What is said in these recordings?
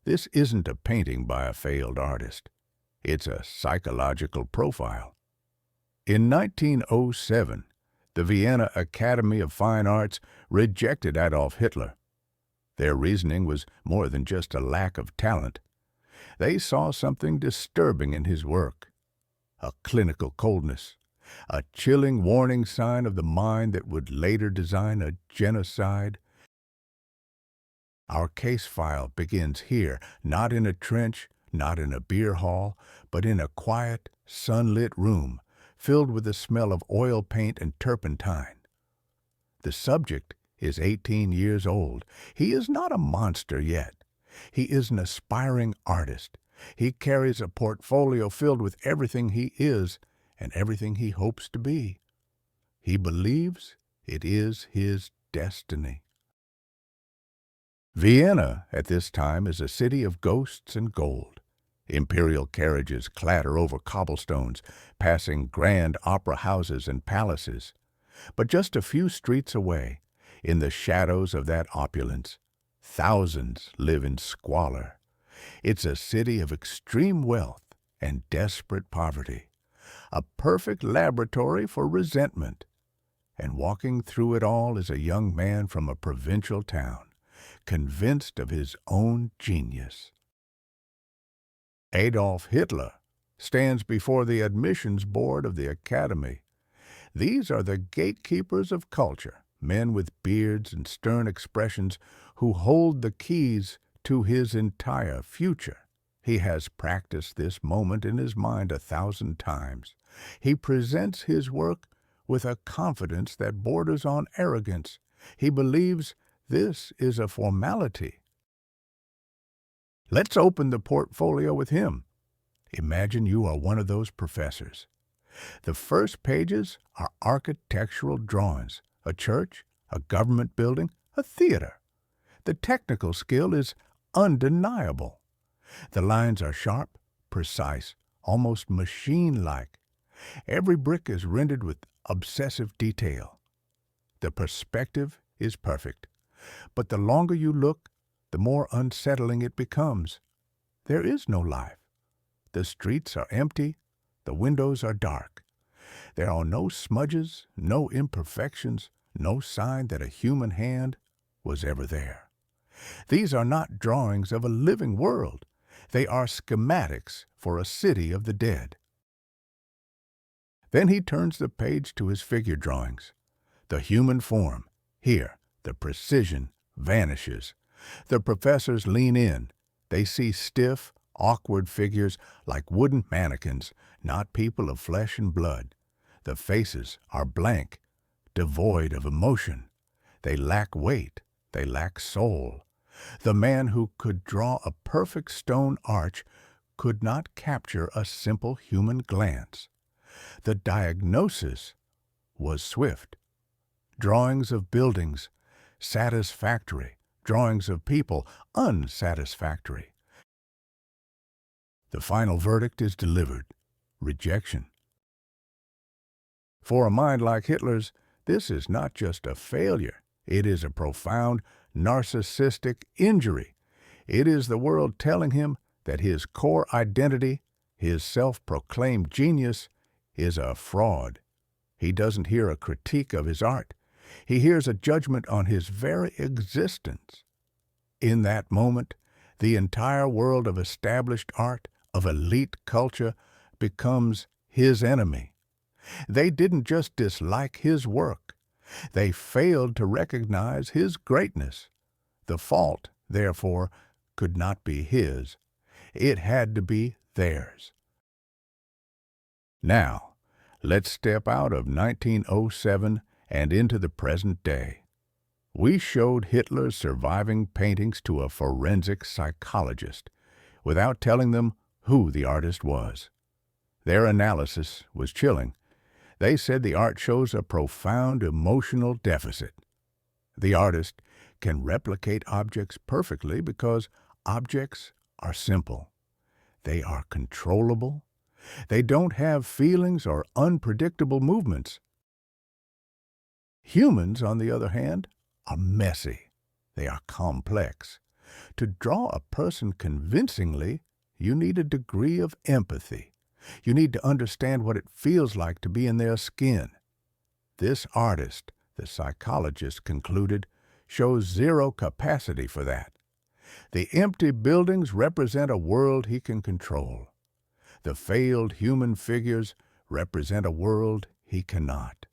This isn't a painting by a failed artist. It's a psychological profile. In 1907, the Vienna Academy of Fine Arts rejected Adolf Hitler. Their reasoning was more than just a lack of talent. They saw something disturbing in his work, a clinical coldness, a chilling warning sign of the mind that would later design a genocide. Our case file begins here, not in a trench, not in a beer hall, but in a quiet, sunlit room filled with the smell of oil paint and turpentine. The subject is 18 years old. He is not a monster yet. He is an aspiring artist. He carries a portfolio filled with everything he is and everything he hopes to be. He believes it is his destiny. Vienna at this time is a city of ghosts and gold. Imperial carriages clatter over cobblestones, passing grand opera houses and palaces. But just a few streets away, in the shadows of that opulence, thousands live in squalor. It's a city of extreme wealth and desperate poverty, a perfect laboratory for resentment. And walking through it all is a young man from a provincial town, convinced of his own genius. Adolf Hitler stands before the admissions board of the Academy. These are the gatekeepers of culture, men with beards and stern expressions who hold the keys to his entire future. He has practiced this moment in his mind 1,000 times. He presents his work with a confidence that borders on arrogance. He believes this is a formality. Let's open the portfolio with him. Imagine you are one of those professors. The first pages are architectural drawings, a church, a government building, a theater. The technical skill is undeniable. The lines are sharp, precise, almost machine-like. Every brick is rendered with obsessive detail. The perspective is perfect, but the longer you look, the more unsettling it becomes. There is no life. The streets are empty, the windows are dark. There are no smudges, no imperfections, no sign that a human hand was ever there. These are not drawings of a living world. They are schematics for a city of the dead. Then he turns the page to his figure drawings. The human form, here, the precision vanishes. The professors lean in. They see stiff, awkward figures like wooden mannequins, not people of flesh and blood. The faces are blank, devoid of emotion. They lack weight. They lack soul. The man who could draw a perfect stone arch could not capture a simple human glance. The diagnosis was swift. Drawings of buildings, satisfactory. Drawings of people, unsatisfactory. The final verdict is delivered: rejection. For a mind like Hitler's, this is not just a failure. It is a profound narcissistic injury. It is the world telling him that his core identity, his self-proclaimed genius, is a fraud. He doesn't hear a critique of his art. He hears a judgment on his very existence. In that moment, the entire world of established art, of elite culture, becomes his enemy. They didn't just dislike his work. They failed to recognize his greatness. The fault, therefore, could not be his. It had to be theirs. Now, let's step out of 1907 and into the present day. We showed Hitler's surviving paintings to a forensic psychologist without telling them who the artist was. Their analysis was chilling. They said the art shows a profound emotional deficit. The artist can replicate objects perfectly because objects are simple. They are controllable. They don't have feelings or unpredictable movements. Humans, on the other hand, are messy. They are complex. To draw a person convincingly, you need a degree of empathy. You need to understand what it feels like to be in their skin. This artist, the psychologist concluded, shows zero capacity for that. The empty buildings represent a world he can control. The failed human figures represent a world he cannot.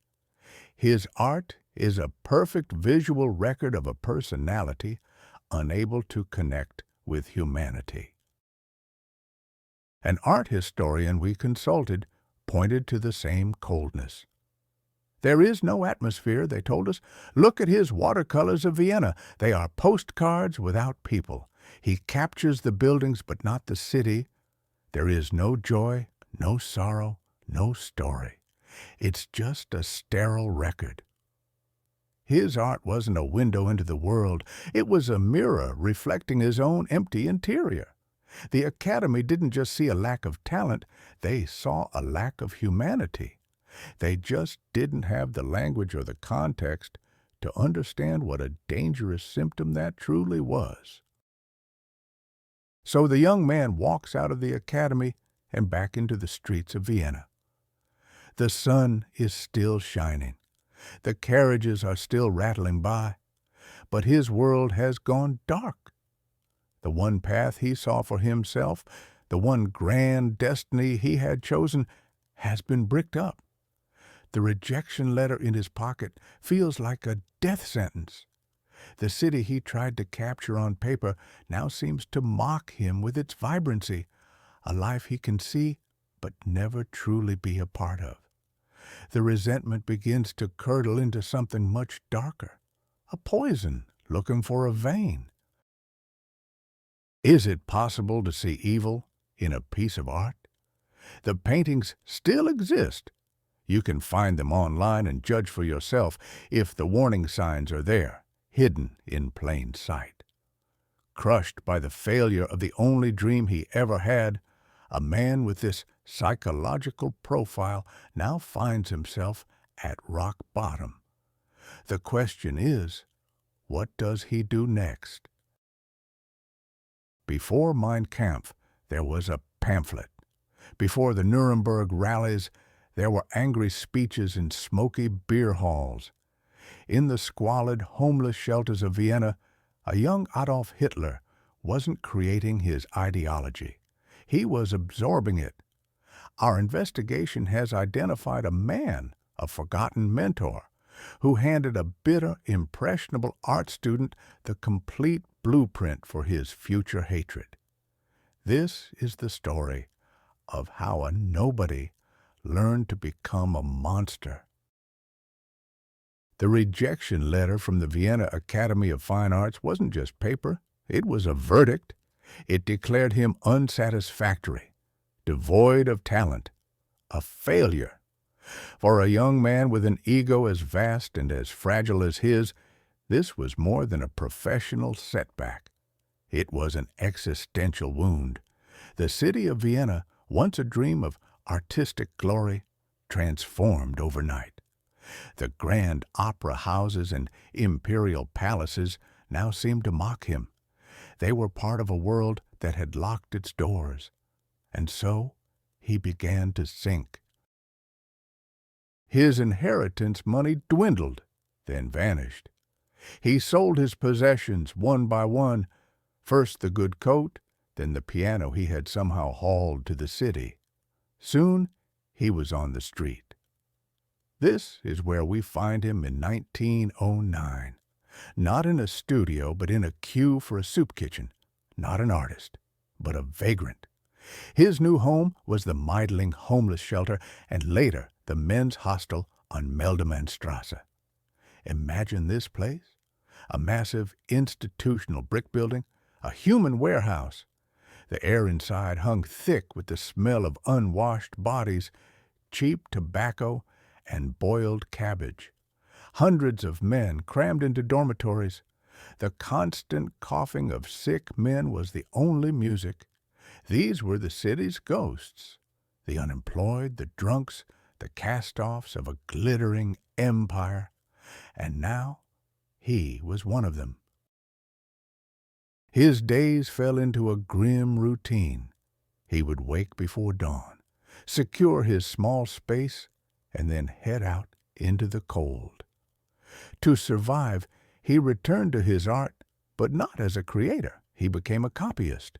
His art is a perfect visual record of a personality unable to connect with humanity. An art historian we consulted pointed to the same coldness. There is no atmosphere, they told us. Look at his watercolors of Vienna. They are postcards without people. He captures the buildings but not the city. There is no joy, no sorrow, no story. It's just a sterile record. His art wasn't a window into the world. It was a mirror reflecting his own empty interior. The Academy didn't just see a lack of talent, they saw a lack of humanity. They just didn't have the language or the context to understand what a dangerous symptom that truly was. So the young man walks out of the Academy and back into the streets of Vienna. The sun is still shining. The carriages are still rattling by, but his world has gone dark. The one path he saw for himself, the one grand destiny he had chosen, has been bricked up. The rejection letter in his pocket feels like a death sentence. The city he tried to capture on paper now seems to mock him with its vibrancy, a life he can see but never truly be a part of. The resentment begins to curdle into something much darker, a poison looking for a vein. Is it possible to see evil in a piece of art? The paintings still exist. You can find them online and judge for yourself if the warning signs are there, hidden in plain sight. Crushed by the failure of the only dream he ever had, a man with this psychological profile now finds himself at rock bottom. The question is, what does he do next? Before Mein Kampf, there was a pamphlet. Before the Nuremberg rallies, there were angry speeches in smoky beer halls. In the squalid, homeless shelters of Vienna, a young Adolf Hitler wasn't creating his ideology. He was absorbing it. Our investigation has identified a man, a forgotten mentor, who handed a bitter, impressionable art student the complete blueprint for his future hatred. This is the story of how a nobody learned to become a monster. The rejection letter from the Vienna Academy of Fine Arts wasn't just paper, it was a verdict. It declared him unsatisfactory, devoid of talent, a failure. For a young man with an ego as vast and as fragile as his, this was more than a professional setback. It was an existential wound. The city of Vienna, once a dream of artistic glory, transformed overnight. The grand opera houses and imperial palaces now seemed to mock him. They were part of a world that had locked its doors. And so he began to sink. His inheritance money dwindled, then vanished. He sold his possessions one by one, first the good coat, then the piano he had somehow hauled to the city. Soon he was on the street. This is where we find him in 1909. Not in a studio, but in a queue for a soup kitchen. Not an artist, but a vagrant. His new home was the Meidling homeless shelter and later the men's hostel on Meldemannstrasse. Imagine this place. A massive institutional brick building, a human warehouse. The air inside hung thick with the smell of unwashed bodies, cheap tobacco, and boiled cabbage. Hundreds of men crammed into dormitories. The constant coughing of sick men was the only music. These were the city's ghosts, the unemployed, the drunks, the cast-offs of a glittering empire. And now he was one of them. His days fell into a grim routine. He would wake before dawn, secure his small space, and then head out into the cold. To survive, he returned to his art, but not as a creator. He became a copyist.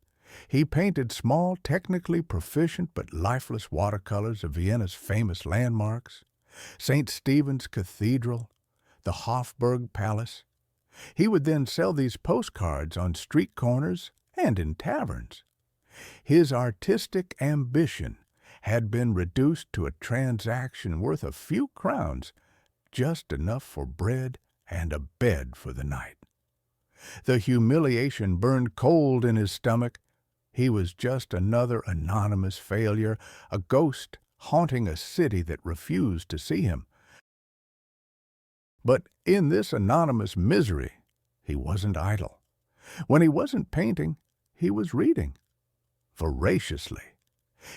He painted small, technically proficient but lifeless watercolors of Vienna's famous landmarks, St. Stephen's Cathedral, the Hofburg Palace. He would then sell these postcards on street corners and in taverns. His artistic ambition had been reduced to a transaction worth a few crowns, just enough for bread and a bed for the night. The humiliation burned cold in his stomach. He was just another anonymous failure, a ghost haunting a city that refused to see him. But in this anonymous misery, he wasn't idle. When he wasn't painting, he was reading. Voraciously.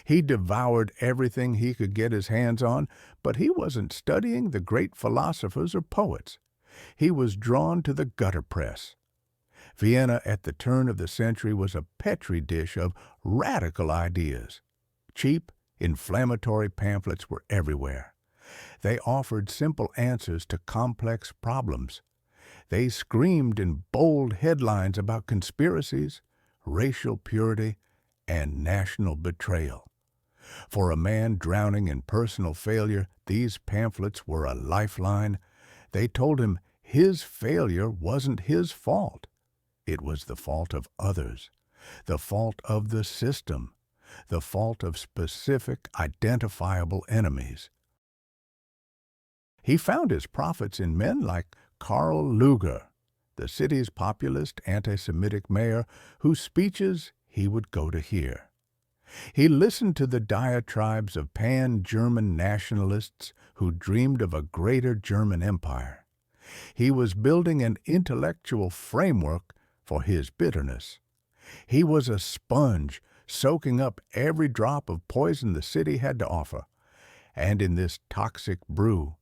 He devoured everything he could get his hands on, but he wasn't studying the great philosophers or poets. He was drawn to the gutter press. Vienna at the turn of the century was a petri dish of radical ideas. Cheap, inflammatory pamphlets were everywhere. They offered simple answers to complex problems. They screamed in bold headlines about conspiracies, racial purity, and national betrayal. For a man drowning in personal failure, these pamphlets were a lifeline. They told him his failure wasn't his fault. It was the fault of others, the fault of the system, the fault of specific, identifiable enemies. He found his profits in men like Karl Lueger, the city's populist anti-Semitic mayor whose speeches he would go to hear. He listened to the diatribes of pan-German nationalists who dreamed of a greater German empire. He was building an intellectual framework for his bitterness. He was a sponge, soaking up every drop of poison the city had to offer. And in this toxic brew,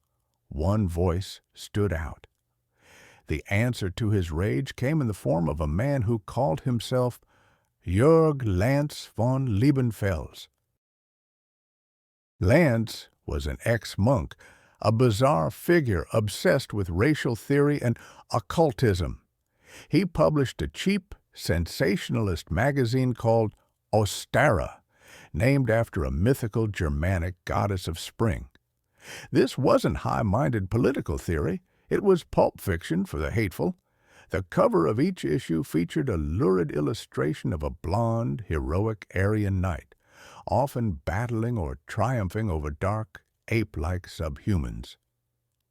one voice stood out. The answer to his rage came in the form of a man who called himself Jörg Lanz von Liebenfels. Lanz was an ex-monk, a bizarre figure obsessed with racial theory and occultism. He published a cheap, sensationalist magazine called Ostara, named after a mythical Germanic goddess of spring. This wasn't high-minded political theory. It was pulp fiction for the hateful. The cover of each issue featured a lurid illustration of a blonde, heroic Aryan knight, often battling or triumphing over dark, ape-like subhumans.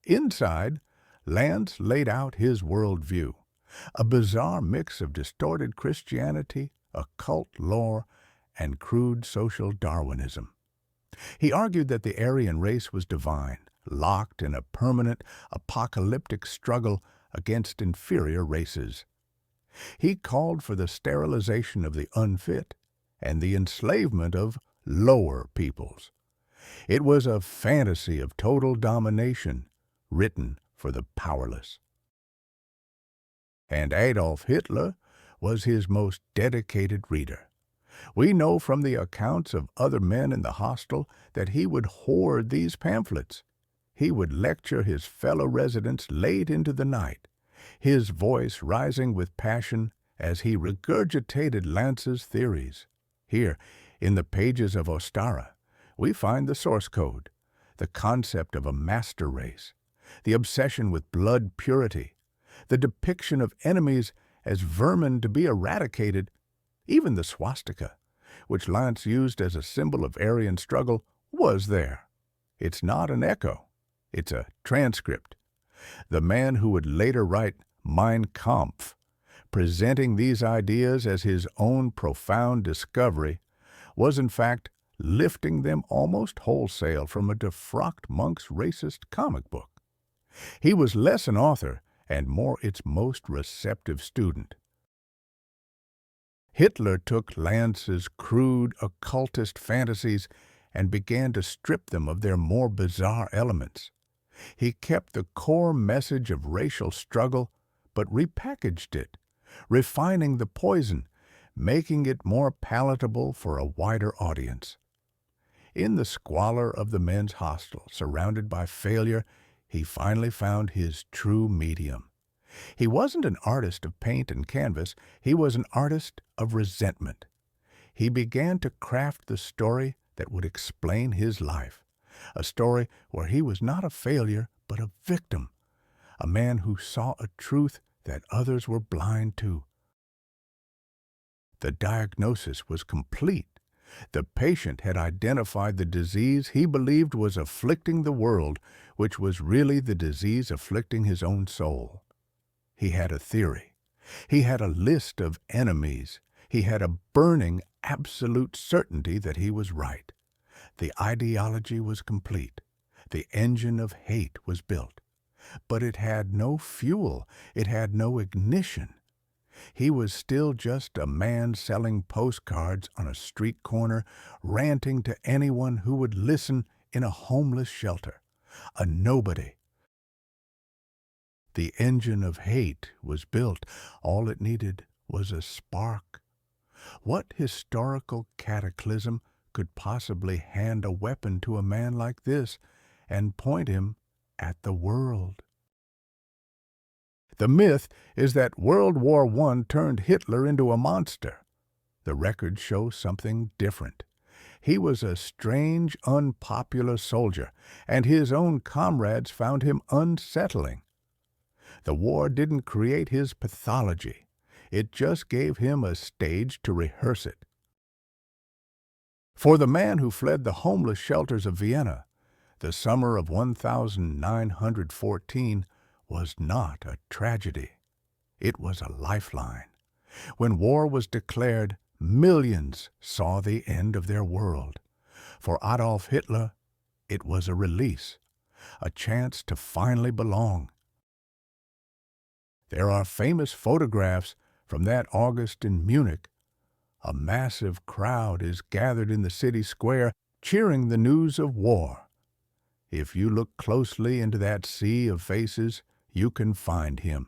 Inside, Lanz laid out his worldview, a bizarre mix of distorted Christianity, occult lore, and crude social Darwinism. He argued that the Aryan race was divine, locked in a permanent, apocalyptic struggle against inferior races. He called for the sterilization of the unfit and the enslavement of lower peoples. It was a fantasy of total domination written for the powerless. And Adolf Hitler was his most dedicated reader. We know from the accounts of other men in the hostel that he would hoard these pamphlets. He would lecture his fellow residents late into the night, his voice rising with passion as he regurgitated Lanz's theories. Here, in the pages of Ostara, we find the source code, the concept of a master race, the obsession with blood purity, the depiction of enemies as vermin to be eradicated. Even the swastika, which Lanz used as a symbol of Aryan struggle, was there. It's not an echo. It's a transcript. The man who would later write Mein Kampf, presenting these ideas as his own profound discovery, was in fact lifting them almost wholesale from a defrocked monk's racist comic book. He was less an author and more its most receptive student. Hitler took Lanz's crude, occultist fantasies and began to strip them of their more bizarre elements. He kept the core message of racial struggle, but repackaged it, refining the poison, making it more palatable for a wider audience. In the squalor of the men's hostel, surrounded by failure, he finally found his true medium. He wasn't an artist of paint and canvas, he was an artist of resentment. He began to craft the story that would explain his life, a story where he was not a failure but a victim, a man who saw a truth that others were blind to. The diagnosis was complete. The patient had identified the disease he believed was afflicting the world, which was really the disease afflicting his own soul. He had a theory. He had a list of enemies. He had a burning, absolute certainty that he was right. The ideology was complete. The engine of hate was built. But it had no fuel. It had no ignition. He was still just a man selling postcards on a street corner, ranting to anyone who would listen in a homeless shelter, a nobody. The engine of hate was built. All it needed was a spark. What historical cataclysm could possibly hand a weapon to a man like this and point him at the world? The myth is that World War I turned Hitler into a monster. The records show something different. He was a strange, unpopular soldier, and his own comrades found him unsettling. The war didn't create his pathology. It just gave him a stage to rehearse it. For the man who fled the homeless shelters of Vienna, the summer of 1914 was not a tragedy. It was a lifeline. When war was declared, millions saw the end of their world. For Adolf Hitler, it was a release, a chance to finally belong. There are famous photographs from that August in Munich. A massive crowd is gathered in the city square, cheering the news of war. If you look closely into that sea of faces, you can find him.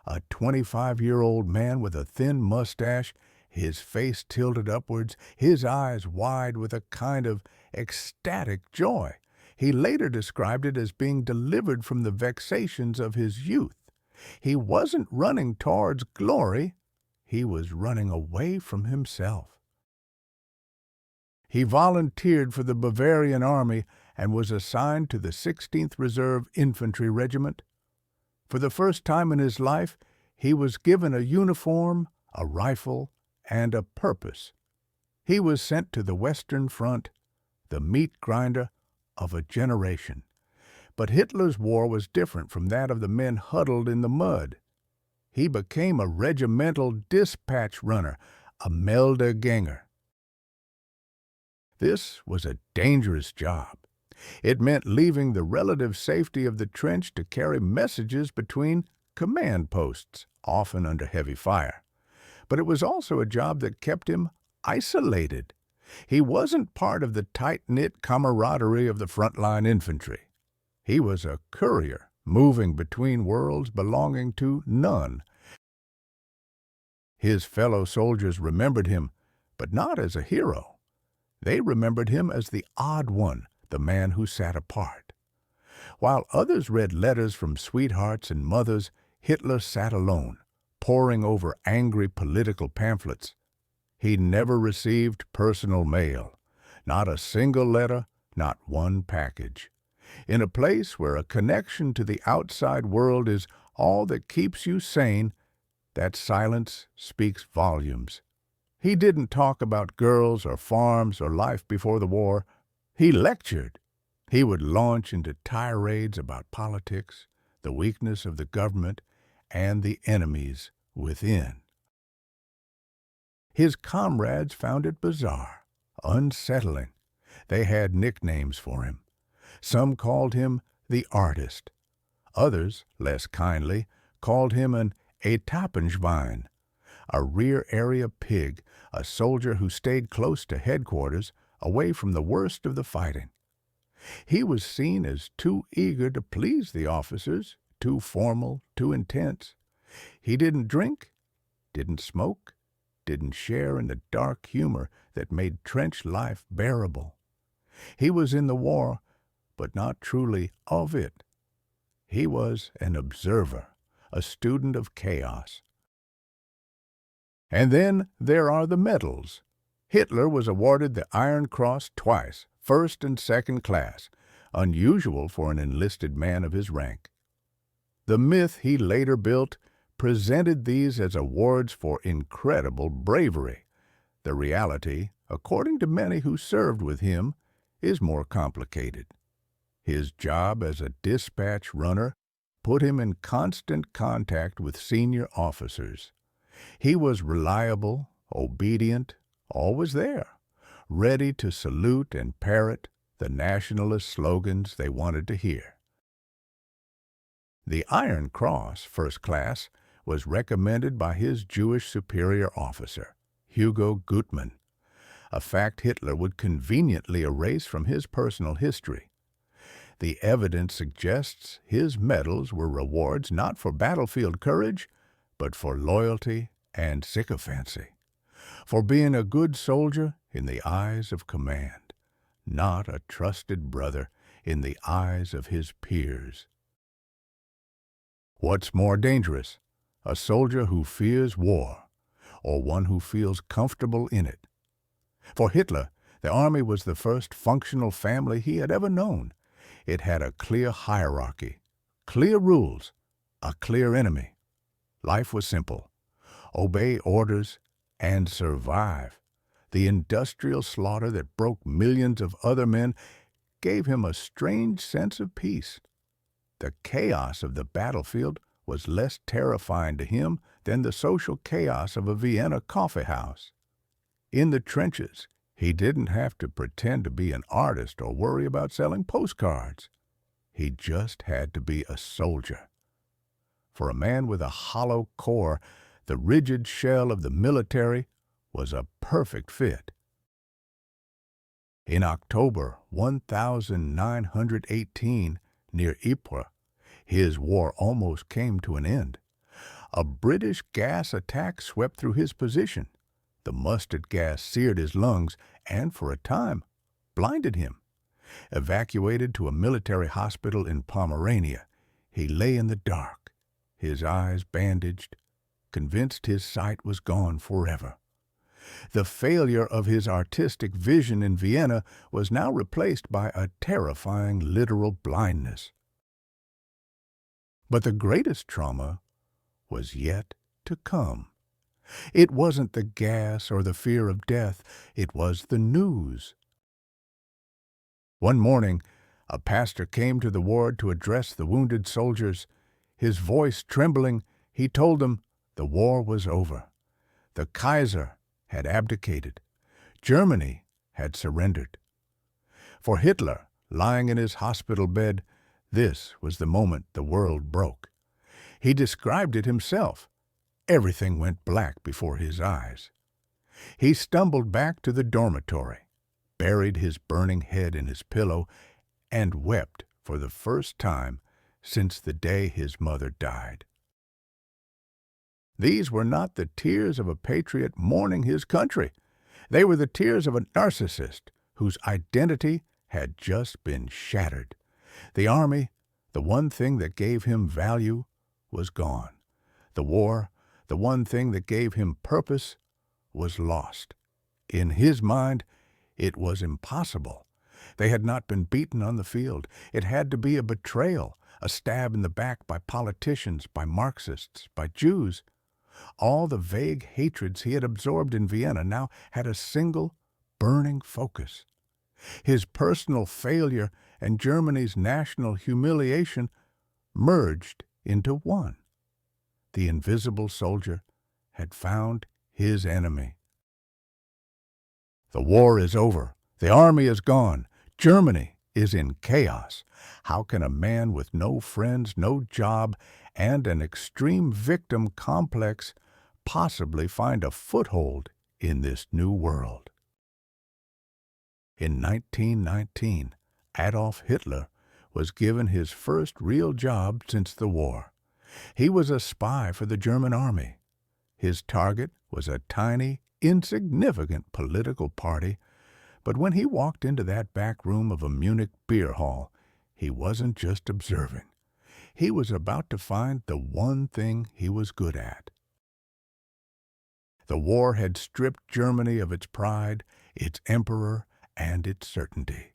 A 25-year-old man with a thin mustache, his face tilted upwards, his eyes wide with a kind of ecstatic joy. He later described it as being delivered from the vexations of his youth. He wasn't running towards glory. He was running away from himself. He volunteered for the Bavarian Army and was assigned to the 16th Reserve Infantry Regiment. For the first time in his life, he was given a uniform, a rifle, and a purpose. He was sent to the Western Front, the meat grinder of a generation. But Hitler's war was different from that of the men huddled in the mud. He became a regimental dispatch runner, a Meldeganger. This was a dangerous job. It meant leaving the relative safety of the trench to carry messages between command posts, often under heavy fire. But it was also a job that kept him isolated. He wasn't part of the tight-knit camaraderie of the frontline infantry. He was a courier, moving between worlds belonging to none. His fellow soldiers remembered him, but not as a hero. They remembered him as the odd one, the man who sat apart. While others read letters from sweethearts and mothers, Hitler sat alone, poring over angry political pamphlets. He never received personal mail, not a single letter, not one package. In a place where a connection to the outside world is all that keeps you sane, that silence speaks volumes. He didn't talk about girls or farms or life before the war. He lectured. He would launch into tirades about politics, the weakness of the government, and the enemies within. His comrades found it bizarre, unsettling. They had nicknames for him. Some called him the artist. Others, less kindly, called him an Etappenschwein, a rear area pig, a soldier who stayed close to headquarters, away from the worst of the fighting. He was seen as too eager to please the officers, too formal, too intense. He didn't drink, didn't smoke, didn't share in the dark humor that made trench life bearable. He was in the war, but not truly of it. He was an observer, a student of chaos. And then there are the medals. Hitler was awarded the Iron Cross twice, first and second class, unusual for an enlisted man of his rank. The myth he later built presented these as awards for incredible bravery. The reality, according to many who served with him, is more complicated. His job as a dispatch runner put him in constant contact with senior officers. He was reliable, obedient, always there, ready to salute and parrot the nationalist slogans they wanted to hear. The Iron Cross, first class, was recommended by his Jewish superior officer, Hugo Gutmann, a fact Hitler would conveniently erase from his personal history. The evidence suggests his medals were rewards not for battlefield courage, but for loyalty and sycophancy, for being a good soldier in the eyes of command, not a trusted brother in the eyes of his peers. What's more dangerous, a soldier who fears war, or one who feels comfortable in it? For Hitler, the army was the first functional family he had ever known. It had a clear hierarchy, clear rules, a clear enemy. Life was simple. Obey orders and survive. The industrial slaughter that broke millions of other men gave him a strange sense of peace. The chaos of the battlefield was less terrifying to him than the social chaos of a Vienna coffee house. In the trenches, he didn't have to pretend to be an artist or worry about selling postcards. He just had to be a soldier. For a man with a hollow core, the rigid shell of the military was a perfect fit. In October 1918, near Ypres, his war almost came to an end. A British gas attack swept through his position. The mustard gas seared his lungs and, for a time, blinded him. Evacuated to a military hospital in Pomerania, he lay in the dark, his eyes bandaged, convinced his sight was gone forever. The failure of his artistic vision in Vienna was now replaced by a terrifying literal blindness. But the greatest trauma was yet to come. It wasn't the gas or the fear of death, it was the news. One morning, a pastor came to the ward to address the wounded soldiers. His voice trembling, he told them the war was over. The Kaiser had abdicated. Germany had surrendered. For Hitler, lying in his hospital bed, this was the moment the world broke. He described it himself. Everything went black before his eyes. He stumbled back to the dormitory, buried his burning head in his pillow, and wept for the first time since the day his mother died. These were not the tears of a patriot mourning his country. They were the tears of a narcissist whose identity had just been shattered. The army, the one thing that gave him value, was gone. The war, the one thing that gave him purpose, was lost. In his mind, it was impossible. They had not been beaten on the field. It had to be a betrayal, a stab in the back by politicians, by Marxists, by Jews. All the vague hatreds he had absorbed in Vienna now had a single, burning focus. His personal failure and Germany's national humiliation merged into one. The invisible soldier had found his enemy. The war is over. The army is gone. Germany is in chaos. How can a man with no friends, no job, and an extreme victim complex possibly find a foothold in this new world? In 1919, Adolf Hitler was given his first real job since the war. He was a spy for the German army. His target was a tiny, insignificant political party, but when he walked into that back room of a Munich beer hall, he wasn't just observing. He was about to find the one thing he was good at. The war had stripped Germany of its pride, its emperor, and its certainty.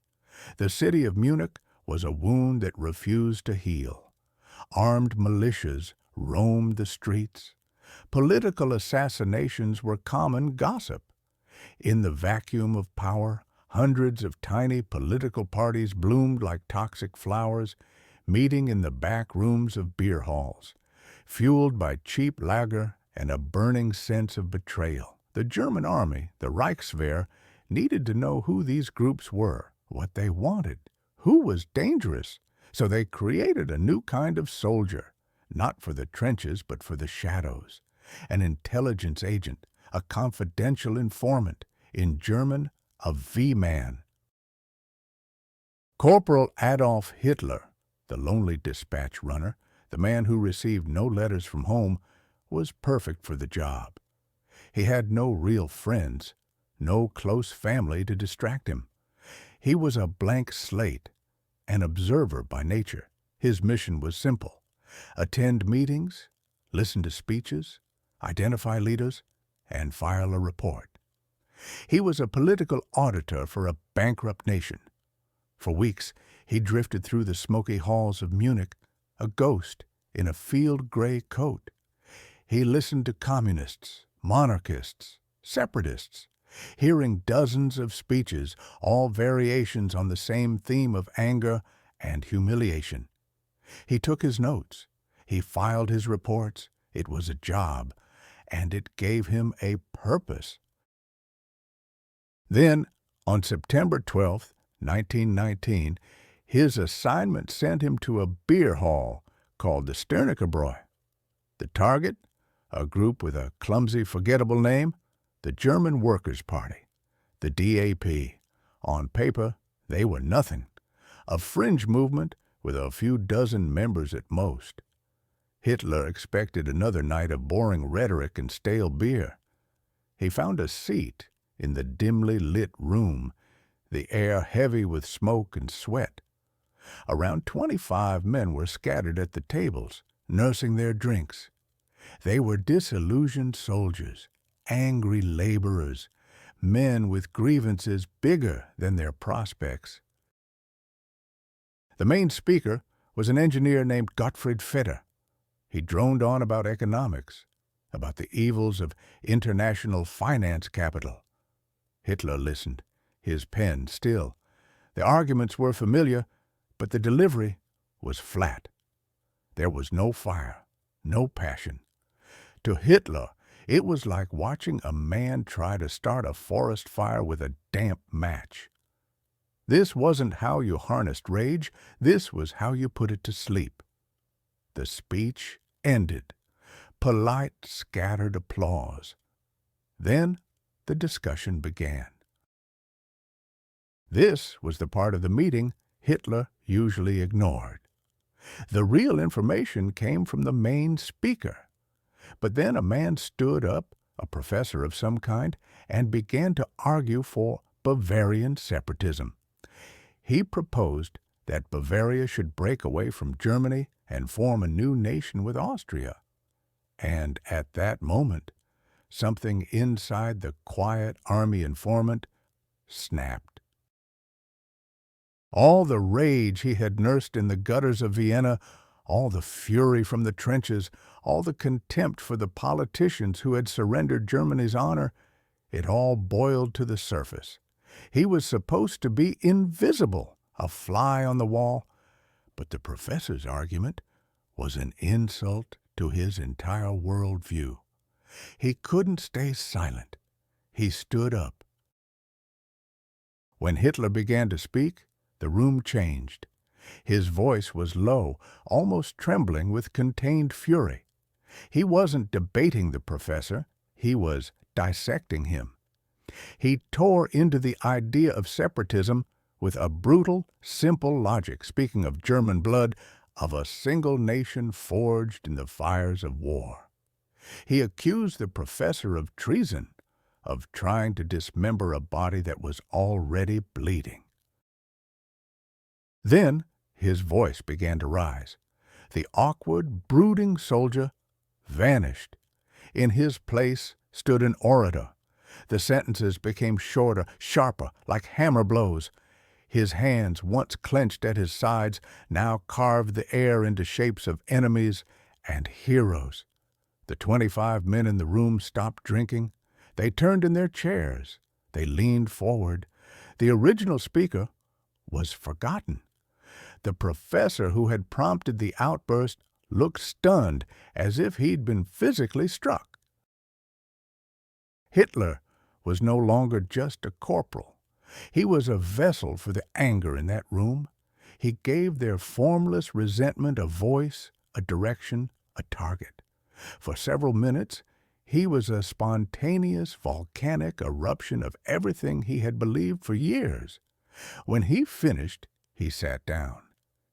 The city of Munich was a wound that refused to heal. Armed militias roamed the streets. Political assassinations were common gossip. In the vacuum of power, hundreds of tiny political parties bloomed like toxic flowers, meeting in the back rooms of beer halls, fueled by cheap lager and a burning sense of betrayal. The German army, the Reichswehr, needed to know who these groups were, what they wanted, who was dangerous, so they created a new kind of soldier, not for the trenches but for the shadows, an intelligence agent, a confidential informant, in German, a V-man. Corporal Adolf Hitler, the lonely dispatch runner, the man who received no letters from home, was perfect for the job. He had no real friends, no close family to distract him. He was a blank slate, an observer by nature. His mission was simple: attend meetings, listen to speeches, identify leaders, and file a report. He was a political auditor for a bankrupt nation. For weeks, he drifted through the smoky halls of Munich, a ghost in a field-gray coat. He listened to communists, monarchists, separatists, hearing dozens of speeches, all variations on the same theme of anger and humiliation. He took his notes. He filed his reports. It was a job, and it gave him a purpose. Then, on September 12, 1919, his assignment sent him to a beer hall called the Sternekerbräu. The target? A group with a clumsy, forgettable name? The German Workers' Party, the DAP. On paper, they were nothing. A fringe movement with a few dozen members at most. Hitler expected another night of boring rhetoric and stale beer. He found a seat in the dimly lit room, the air heavy with smoke and sweat. Around 25 men were scattered at the tables, nursing their drinks. They were disillusioned soldiers, angry laborers, men with grievances bigger than their prospects. The main speaker was an engineer named Gottfried Vetter. He droned on about economics, about the evils of international finance capital. Hitler listened, his pen still. The arguments were familiar, but the delivery was flat. There was no fire, no passion. To Hitler, it was like watching a man try to start a forest fire with a damp match. This wasn't how you harnessed rage, this was how you put it to sleep. The speech ended. Polite, scattered applause. Then the discussion began. This was the part of the meeting Hitler usually ignored. The real information came from the main speaker. But then a man stood up, a professor of some kind, and began to argue for Bavarian separatism. He proposed that Bavaria should break away from Germany and form a new nation with Austria. And at that moment, something inside the quiet army informant snapped. All the rage he had nursed in the gutters of Vienna, all the fury from the trenches, all the contempt for the politicians who had surrendered Germany's honor, it all boiled to the surface. He was supposed to be invisible, a fly on the wall, but the professor's argument was an insult to his entire worldview. He couldn't stay silent. He stood up. When Hitler began to speak, the room changed. His voice was low, almost trembling with contained fury. He wasn't debating the professor, he was dissecting him. He tore into the idea of separatism with a brutal, simple logic, speaking of German blood, of a single nation forged in the fires of war. He accused the professor of treason, of trying to dismember a body that was already bleeding. Then his voice began to rise. The awkward, brooding soldier vanished. In his place stood an orator. The sentences became shorter, sharper, like hammer blows. His hands, once clenched at his sides, now carved the air into shapes of enemies and heroes. The 25 men in the room stopped drinking. They turned in their chairs. They leaned forward. The original speaker was forgotten. The professor who had prompted the outburst looked stunned, as if he'd been physically struck. Hitler was no longer just a corporal. He was a vessel for the anger in that room. He gave their formless resentment a voice, a direction, a target. For several minutes, he was a spontaneous, volcanic eruption of everything he had believed for years. When he finished, he sat down,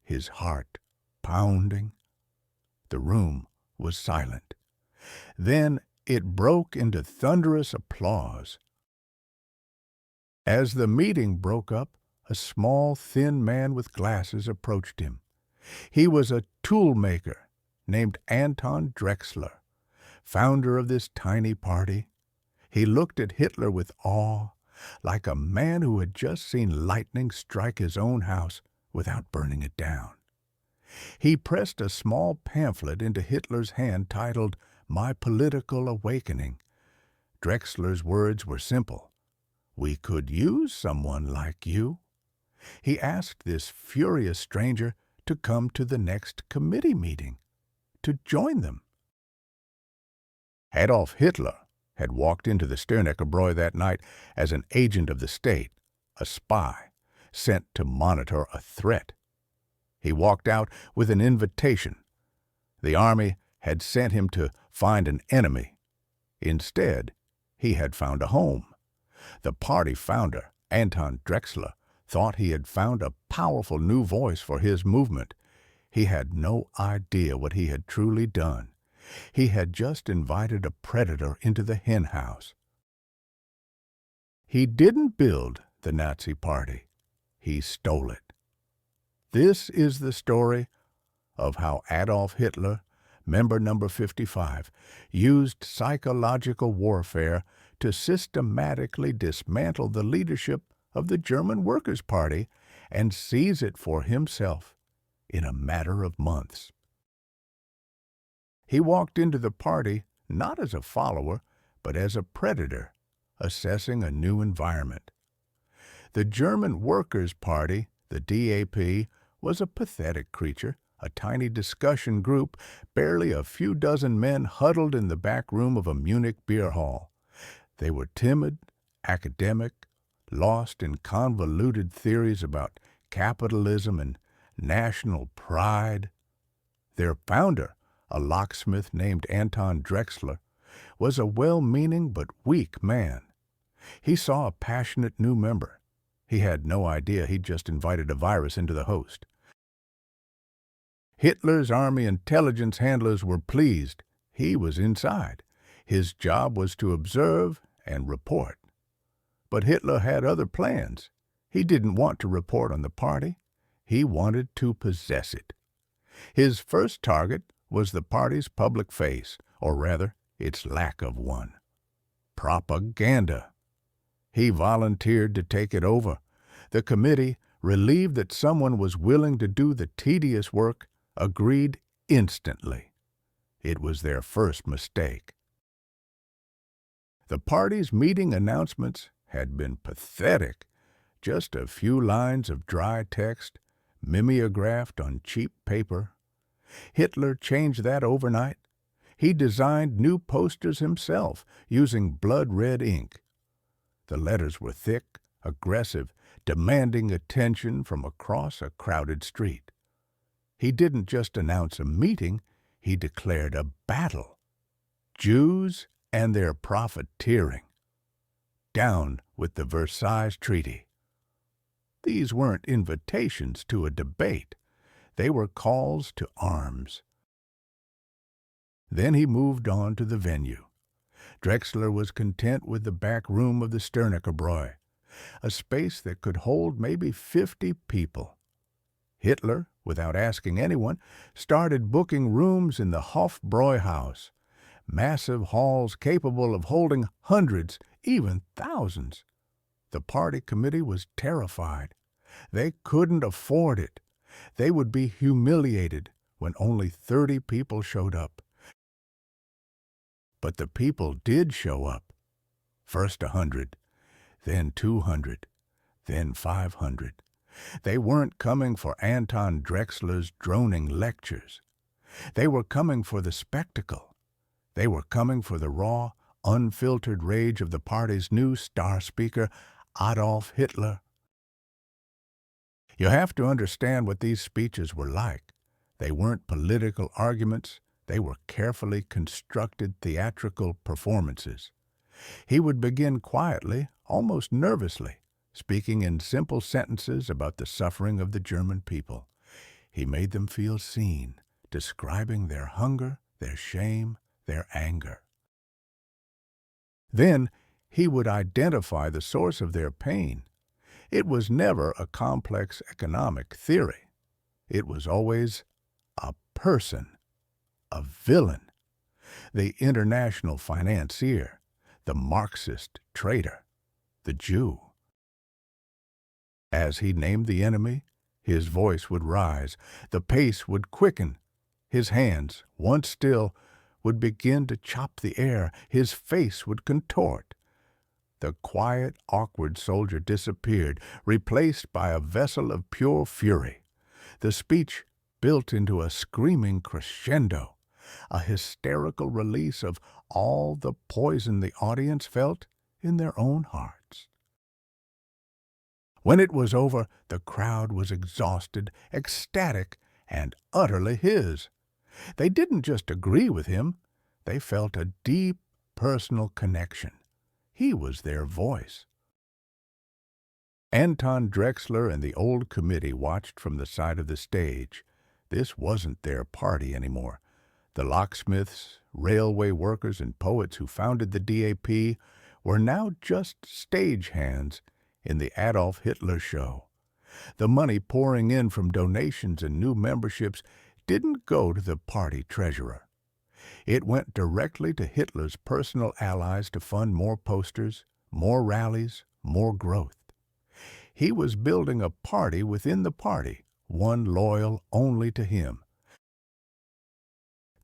his heart pounding. The room was silent. Then it broke into thunderous applause. As the meeting broke up, a small, thin man with glasses approached him. He was a toolmaker named Anton Drexler, founder of this tiny party. He looked at Hitler with awe, like a man who had just seen lightning strike his own house without burning it down. He pressed a small pamphlet into Hitler's hand titled My Political Awakening. Drexler's words were simple. "We could use someone like you." He asked this furious stranger to come to the next committee meeting, to join them. Adolf Hitler had walked into the Sternecker that night as an agent of the state, a spy, sent to monitor a threat. He walked out with an invitation. The army had sent him to find an enemy. Instead, he had found a home. The party founder, Anton Drexler, thought he had found a powerful new voice for his movement. He had no idea what he had truly done. He had just invited a predator into the henhouse. He didn't build the Nazi Party. He stole it. This is the story of how Adolf Hitler, member number 55, used psychological warfare to systematically dismantle the leadership of the German Workers' Party and seize it for himself in a matter of months. He walked into the party not as a follower, but as a predator, assessing a new environment. The German Workers' Party, the DAP, was a pathetic creature, a tiny discussion group, barely a few dozen men huddled in the back room of a Munich beer hall. They were timid, academic, lost in convoluted theories about capitalism and national pride. Their founder, a locksmith named Anton Drexler, was a well-meaning but weak man. He saw a passionate new member. He had no idea he'd just invited a virus into the host. Hitler's army intelligence handlers were pleased. He was inside. His job was to observe and report. But Hitler had other plans. He didn't want to report on the party. He wanted to possess it. His first target was the party's public face, or rather, its lack of one. Propaganda. He volunteered to take it over. The committee, relieved that someone was willing to do the tedious work, agreed instantly. It was their first mistake. The party's meeting announcements had been pathetic. Just a few lines of dry text, mimeographed on cheap paper. Hitler changed that overnight. He designed new posters himself, using blood-red ink. The letters were thick, aggressive, demanding attention from across a crowded street. He didn't just announce a meeting, he declared a battle. Jews and their profiteering. Down with the Versailles Treaty. These weren't invitations to a debate. They were calls to arms. Then he moved on to the venue. Drexler was content with the back room of the Sternekerbräu, a space that could hold maybe 50 people. Hitler, without asking anyone, started booking rooms in the Hofbräuhaus, massive halls capable of holding hundreds, even thousands. The party committee was terrified. They couldn't afford it. They would be humiliated when only 30 people showed up. But the people did show up. First 100, then 200, then 500. They weren't coming for Anton Drexler's droning lectures. They were coming for the spectacle. They were coming for the raw, unfiltered rage of the party's new star speaker, Adolf Hitler. You have to understand what these speeches were like. They weren't political arguments. They were carefully constructed theatrical performances. He would begin quietly, almost nervously, speaking in simple sentences about the suffering of the German people. He made them feel seen, describing their hunger, their shame, their anger. Then he would identify the source of their pain. It was never a complex economic theory. It was always a person, a villain, the international financier, the Marxist traitor, the Jew. As he named the enemy, his voice would rise, the pace would quicken. His hands, once still, would begin to chop the air, his face would contort. The quiet, awkward soldier disappeared, replaced by a vessel of pure fury. The speech built into a screaming crescendo, a hysterical release of all the poison the audience felt in their own hearts. When it was over, the crowd was exhausted, ecstatic, and utterly his. They didn't just agree with him, they felt a deep personal connection. He was their voice. Anton Drexler and the old committee watched from the side of the stage. This wasn't their party anymore. The locksmiths, railway workers, and poets who founded the DAP were now just stagehands in the Adolf Hitler show. The money pouring in from donations and new memberships didn't go to the party treasurer. It went directly to Hitler's personal allies to fund more posters, more rallies, more growth. He was building a party within the party, one loyal only to him.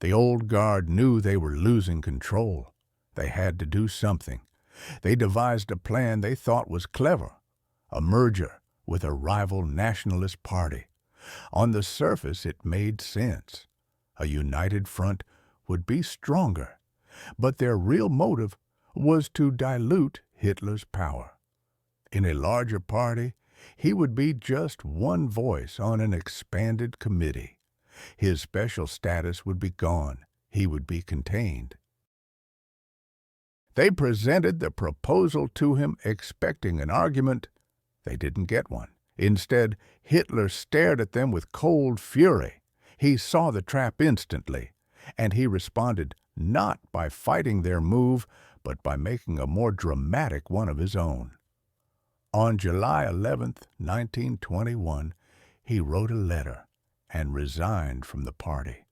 The old guard knew they were losing control. They had to do something. They devised a plan they thought was clever, a merger with a rival nationalist party. On the surface, it made sense. A united front would be stronger, but their real motive was to dilute Hitler's power. In a larger party, he would be just one voice on an expanded committee. His special status would be gone. He would be contained. They presented the proposal to him expecting an argument. They didn't get one. Instead, Hitler stared at them with cold fury. He saw the trap instantly, and he responded not by fighting their move, but by making a more dramatic one of his own. On July 11, 1921, he wrote a letter and resigned from the party.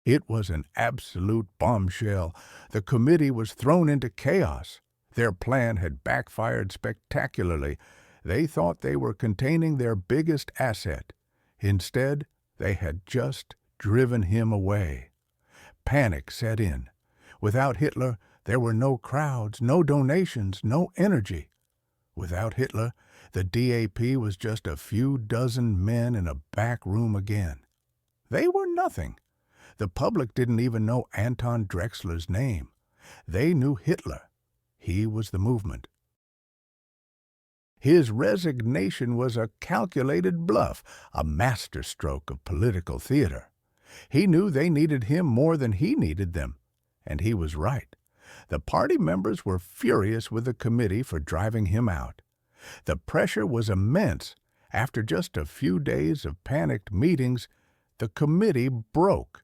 It was an absolute bombshell. The committee was thrown into chaos. Their plan had backfired spectacularly. They thought they were containing their biggest asset. Instead, they had just driven him away. Panic set in. Without Hitler, there were no crowds, no donations, no energy. Without Hitler, the DAP was just a few dozen men in a back room again. They were nothing. The public didn't even know Anton Drexler's name. They knew Hitler. He was the movement. His resignation was a calculated bluff, a masterstroke of political theater. He knew they needed him more than he needed them, and he was right. The party members were furious with the committee for driving him out. The pressure was immense. After just a few days of panicked meetings, the committee broke.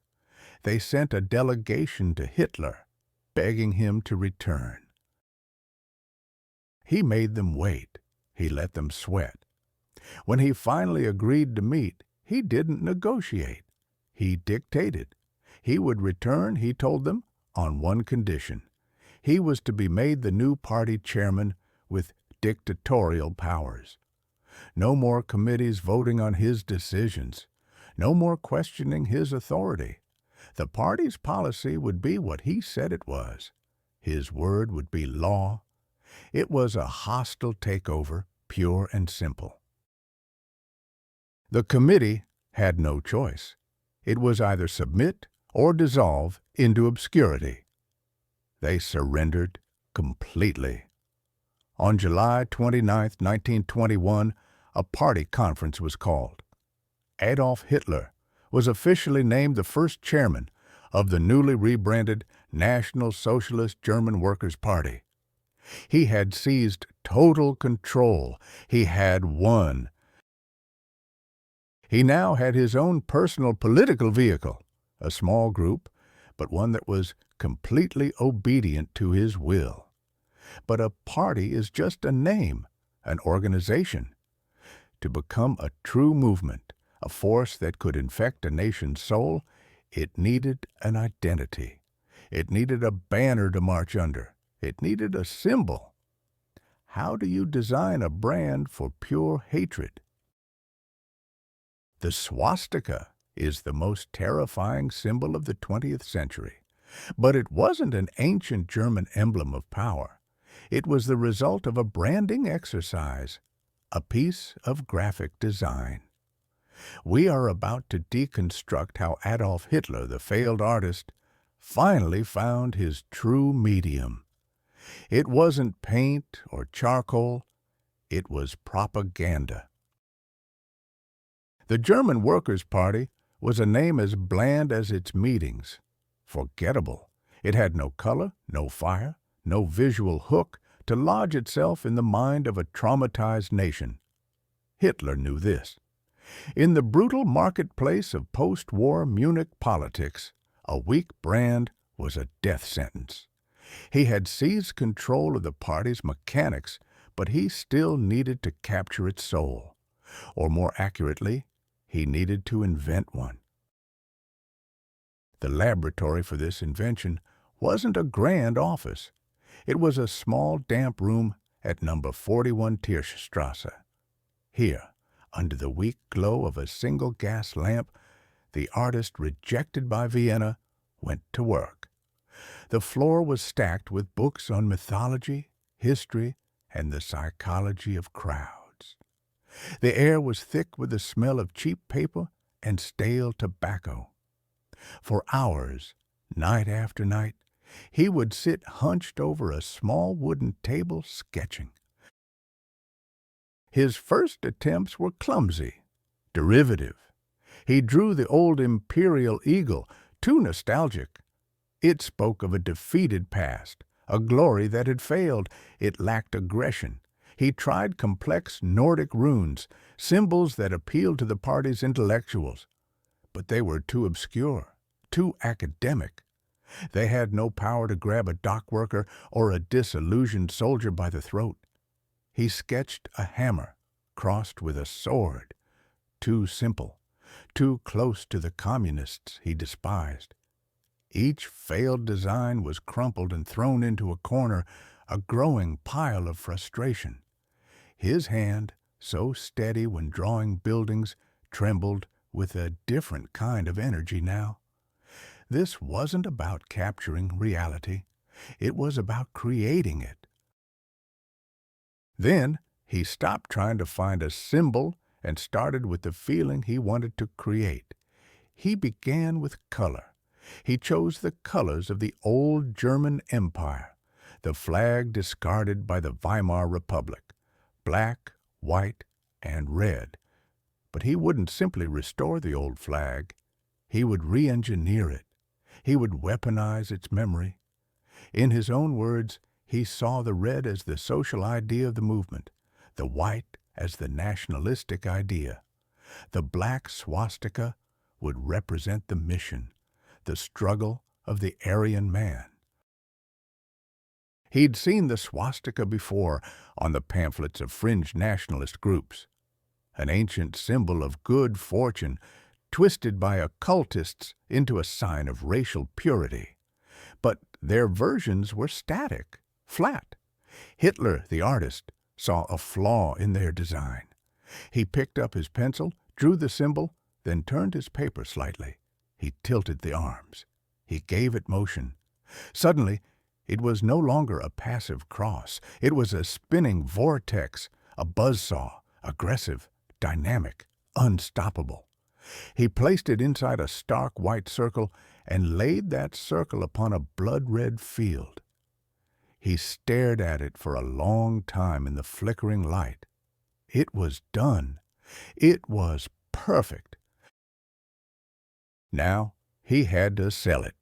They sent a delegation to Hitler, begging him to return. He made them wait. He let them sweat. When he finally agreed to meet, he didn't negotiate. He dictated. He would return, he told them, on one condition. He was to be made the new party chairman with dictatorial powers. No more committees voting on his decisions. No more questioning his authority. The party's policy would be what he said it was. His word would be law. It was a hostile takeover, pure and simple. The committee had no choice. It was either submit or dissolve into obscurity. They surrendered completely. On July 29, 1921, a party conference was called. Adolf Hitler was officially named the first chairman of the newly rebranded National Socialist German Workers' Party. He had seized total control. He had won. He now had his own personal political vehicle, a small group, but one that was completely obedient to his will. But a party is just a name, an organization. To become a true movement, a force that could infect a nation's soul, it needed an identity. It needed a banner to march under. It needed a symbol. How do you design a brand for pure hatred? The swastika is the most terrifying symbol of the 20th century. But it wasn't an ancient German emblem of power. It was the result of a branding exercise, a piece of graphic design. We are about to deconstruct how Adolf Hitler, the failed artist, finally found his true medium. It wasn't paint or charcoal, it was propaganda. The German Workers' Party was a name as bland as its meetings. Forgettable. It had no color, no fire, no visual hook to lodge itself in the mind of a traumatized nation. Hitler knew this. In the brutal marketplace of post-war Munich politics, a weak brand was a death sentence. He had seized control of the party's mechanics, but he still needed to capture its soul. Or more accurately, he needed to invent one. The laboratory for this invention wasn't a grand office. It was a small, damp room at number 41 Tierstrasse. Here, under the weak glow of a single gas lamp, the artist, rejected by Vienna, went to work. The floor was stacked with books on mythology, history, and the psychology of crowds. The air was thick with the smell of cheap paper and stale tobacco. For hours, night after night, he would sit hunched over a small wooden table sketching. His first attempts were clumsy, derivative. He drew the old imperial eagle, too nostalgic. It spoke of a defeated past, a glory that had failed. It lacked aggression. He tried complex Nordic runes, symbols that appealed to the party's intellectuals. But they were too obscure, too academic. They had no power to grab a dock worker or a disillusioned soldier by the throat. He sketched a hammer crossed with a sword, too simple, too close to the communists he despised. Each failed design was crumpled and thrown into a corner, a growing pile of frustration. His hand, so steady when drawing buildings, trembled with a different kind of energy now. This wasn't about capturing reality. It was about creating it. Then he stopped trying to find a symbol and started with the feeling he wanted to create. He began with color. He chose the colors of the old German Empire, the flag discarded by the Weimar Republic, black, white, and red. But he wouldn't simply restore the old flag. He would re-engineer it. He would weaponize its memory. In his own words, he saw the red as the social idea of the movement, the white as the nationalistic idea. The black swastika would represent the mission, the struggle of the Aryan man. He'd seen the swastika before on the pamphlets of fringe nationalist groups, an ancient symbol of good fortune twisted by occultists into a sign of racial purity. But their versions were static, flat. Hitler, the artist, saw a flaw in their design. He picked up his pencil, drew the symbol, then turned his paper slightly. He tilted the arms. He gave it motion. Suddenly, it was no longer a passive cross. It was a spinning vortex, a buzzsaw, aggressive, dynamic, unstoppable. He placed it inside a stark white circle and laid that circle upon a blood-red field. He stared at it for a long time in the flickering light. It was done. It was perfect. Now he had to sell it,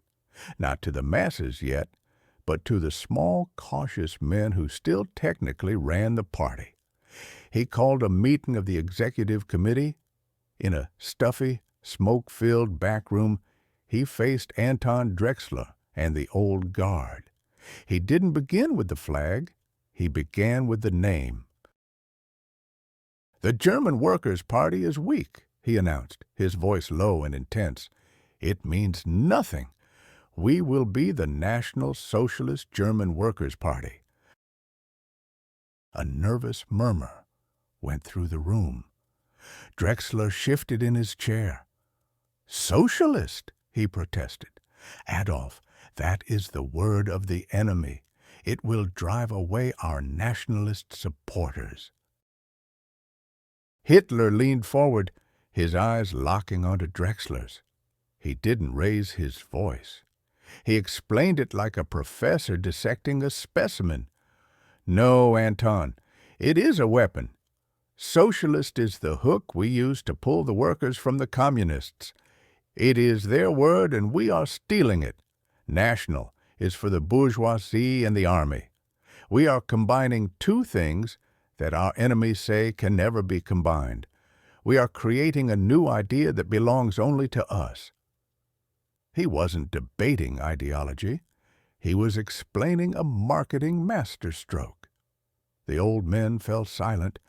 not to the masses yet, but to the small, cautious men who still technically ran the party. He called a meeting of the executive committee. In a stuffy, smoke-filled back room, he faced Anton Drexler and the old guard. He didn't begin with the flag. He began with the name. "The German Workers' Party is weak," he announced, his voice low and intense. "It means nothing. We will be the National Socialist German Workers' Party." A nervous murmur went through the room. Drexler shifted in his chair. "Socialist," he protested. "Adolf, that is the word of the enemy. It will drive away our nationalist supporters." Hitler leaned forward, his eyes locking onto Drexler's. He didn't raise his voice. He explained it like a professor dissecting a specimen. "No, Anton, it is a weapon. Socialist is the hook we use to pull the workers from the communists. It is their word and we are stealing it. National is for the bourgeoisie and the army. We are combining two things that our enemies say can never be combined. We are creating a new idea that belongs only to us." He wasn't debating ideology. He was explaining a marketing masterstroke. The old men fell silent,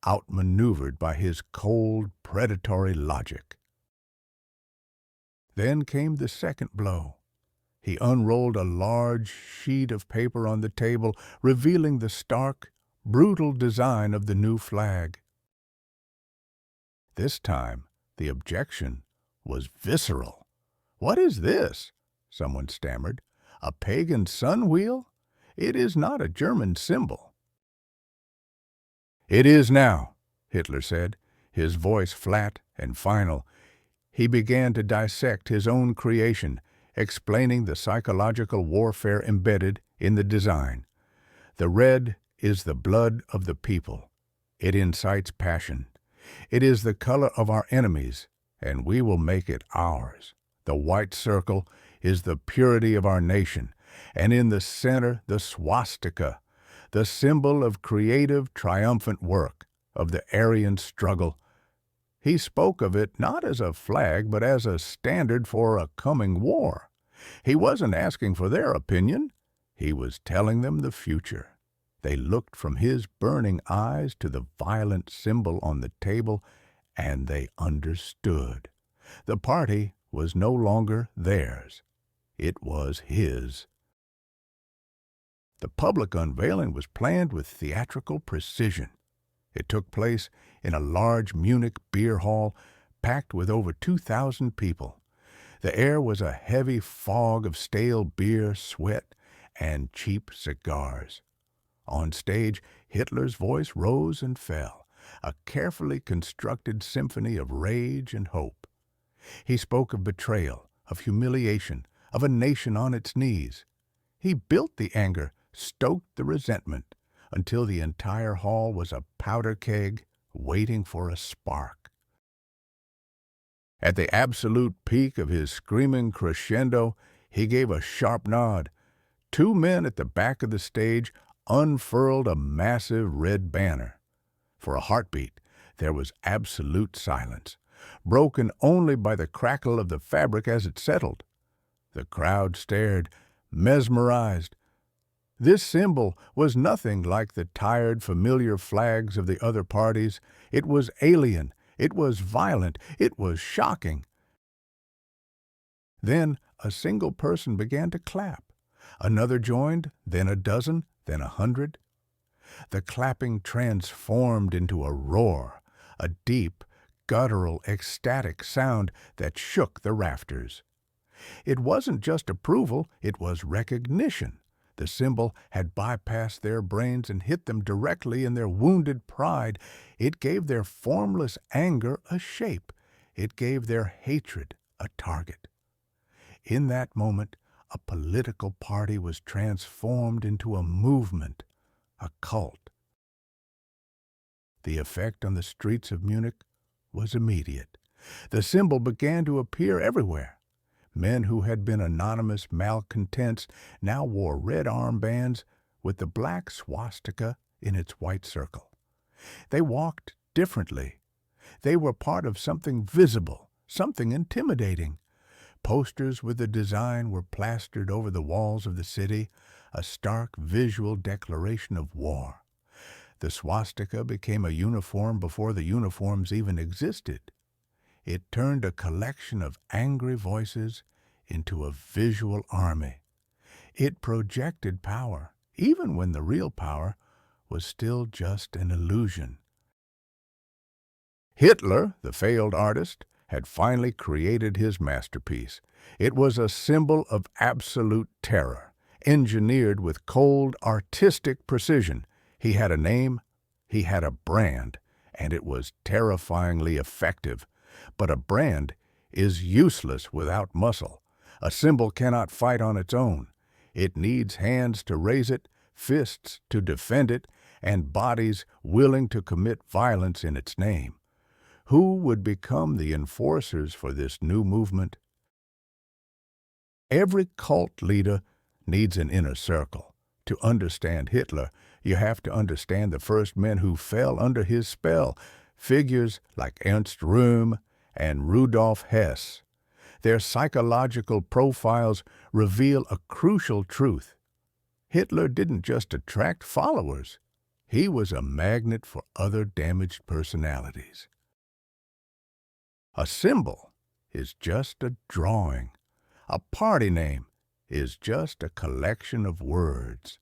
outmaneuvered by his cold, predatory logic. Then came the second blow. He unrolled a large sheet of paper on the table, revealing the stark, brutal design of the new flag. This time, the objection was visceral. "What is this?" someone stammered. "A pagan sun wheel? It is not a German symbol." "It is now," Hitler said, his voice flat and final. He began to dissect his own creation, explaining the psychological warfare embedded in the design. "The red is the blood of the people. It incites passion. It is the color of our enemies, and we will make it ours. The white circle is the purity of our nation, and in the center the swastika, the symbol of creative, triumphant work, of the Aryan struggle." He spoke of it not as a flag, but as a standard for a coming war. He wasn't asking for their opinion. He was telling them the future. They looked from his burning eyes to the violent symbol on the table, and they understood. The party was no longer theirs. It was his. The public unveiling was planned with theatrical precision. It took place in a large Munich beer hall packed with over 2,000 people. The air was a heavy fog of stale beer, sweat, and cheap cigars. On stage, Hitler's voice rose and fell, a carefully constructed symphony of rage and hope. He spoke of betrayal, of humiliation, of a nation on its knees. He built the anger, stoked the resentment, until the entire hall was a powder keg waiting for a spark. At the absolute peak of his screaming crescendo, he gave a sharp nod. Two men at the back of the stage unfurled a massive red banner. For a heartbeat, there was absolute silence, broken only by the crackle of the fabric as it settled. The crowd stared, mesmerized. This symbol was nothing like the tired, familiar flags of the other parties. It was alien. It was violent. It was shocking. Then a single person began to clap. Another joined, then a dozen, then 100. The clapping transformed into a roar, a deep, guttural, ecstatic sound that shook the rafters. It wasn't just approval, it was recognition. The symbol had bypassed their brains and hit them directly in their wounded pride. It gave their formless anger a shape. It gave their hatred a target. In that moment, a political party was transformed into a movement, a cult. The effect on the streets of Munich was immediate. The symbol began to appear everywhere. Men who had been anonymous malcontents now wore red armbands with the black swastika in its white circle. They walked differently. They were part of something visible, something intimidating. Posters with the design were plastered over the walls of the city, a stark visual declaration of war. The swastika became a uniform before the uniforms even existed. It turned a collection of angry voices into a visual army. It projected power, even when the real power was still just an illusion. Hitler, the failed artist, had finally created his masterpiece. It was a symbol of absolute terror, engineered with cold, artistic precision. He had a name, he had a brand, and it was terrifyingly effective. But a brand is useless without muscle. A symbol cannot fight on its own. It needs hands to raise it, fists to defend it, and bodies willing to commit violence in its name. Who would become the enforcers for this new movement? Every cult leader needs an inner circle. To understand Hitler, you have to understand the first men who fell under his spell, figures like Ernst Röhm and Rudolf Hess. Their psychological profiles reveal a crucial truth. Hitler didn't just attract followers. He was a magnet for other damaged personalities. A symbol is just a drawing. A party name is just a collection of words.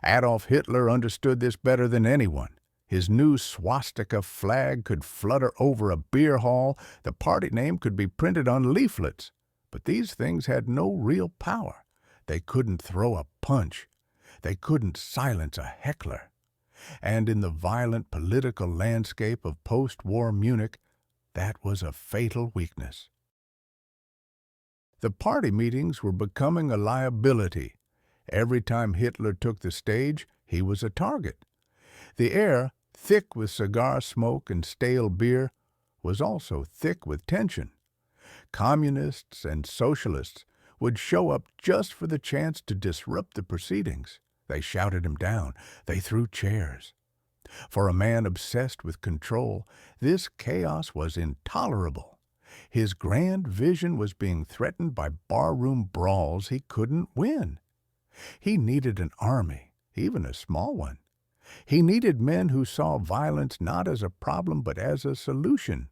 Adolf Hitler understood this better than anyone. His new swastika flag could flutter over a beer hall. The party name could be printed on leaflets. But these things had no real power. They couldn't throw a punch. They couldn't silence a heckler. And in the violent political landscape of post-war Munich, that was a fatal weakness. The party meetings were becoming a liability. Every time Hitler took the stage, he was a target. The air, thick with cigar smoke and stale beer, was also thick with tension. Communists and socialists would show up just for the chance to disrupt the proceedings. They shouted him down. They threw chairs. For a man obsessed with control, this chaos was intolerable. His grand vision was being threatened by barroom brawls he couldn't win. He needed an army, even a small one. He needed men who saw violence not as a problem but as a solution.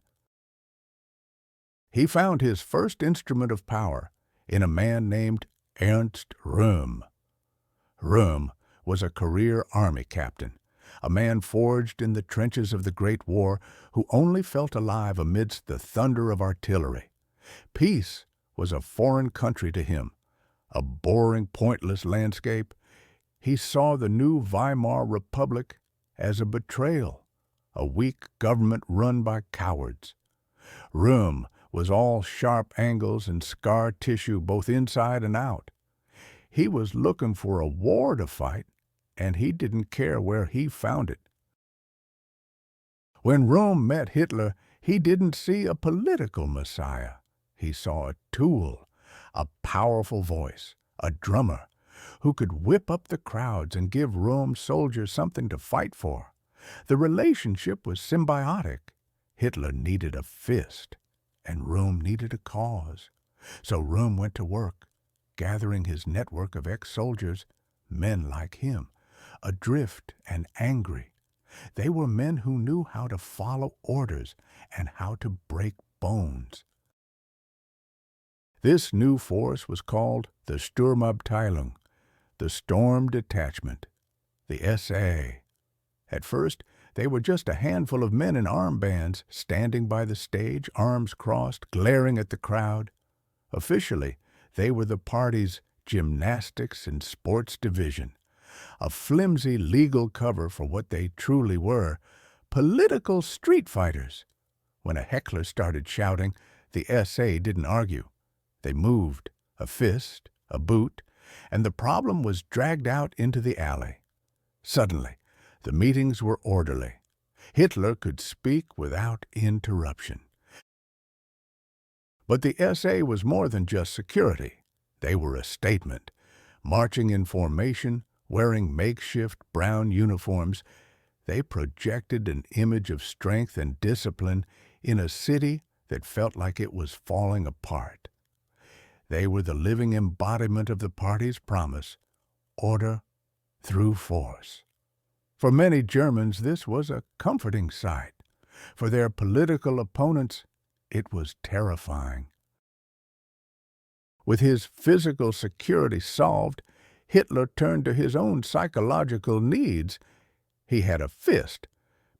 He found his first instrument of power in a man named Ernst Röhm. Röhm was a career army captain, a man forged in the trenches of the Great War who only felt alive amidst the thunder of artillery. Peace was a foreign country to him, a boring, pointless landscape. He saw the new Weimar Republic as a betrayal, a weak government run by cowards. Röhm was all sharp angles and scar tissue both inside and out. He was looking for a war to fight, and he didn't care where he found it. When Röhm met Hitler, he didn't see a political messiah. He saw a tool, a powerful voice, a drummer, who could whip up the crowds and give Röhm's soldiers something to fight for. The relationship was symbiotic. Hitler needed a fist, and Röhm needed a cause. So Röhm went to work, gathering his network of ex-soldiers, men like him, adrift and angry. They were men who knew how to follow orders and how to break bones. This new force was called the Sturmabteilung, the Storm Detachment, the SA. At first, they were just a handful of men in armbands, standing by the stage, arms crossed, glaring at the crowd. Officially, they were the party's gymnastics and sports division, a flimsy legal cover for what they truly were, political street fighters. When a heckler started shouting, the SA didn't argue. They moved, a fist, a boot, and the problem was dragged out into the alley. Suddenly, the meetings were orderly. Hitler could speak without interruption. But the SA was more than just security. They were a statement. Marching in formation, wearing makeshift brown uniforms, they projected an image of strength and discipline in a city that felt like it was falling apart. They were the living embodiment of the party's promise, order through force. For many Germans, this was a comforting sight. For their political opponents, it was terrifying. With his physical security solved, Hitler turned to his own psychological needs. He had a fist,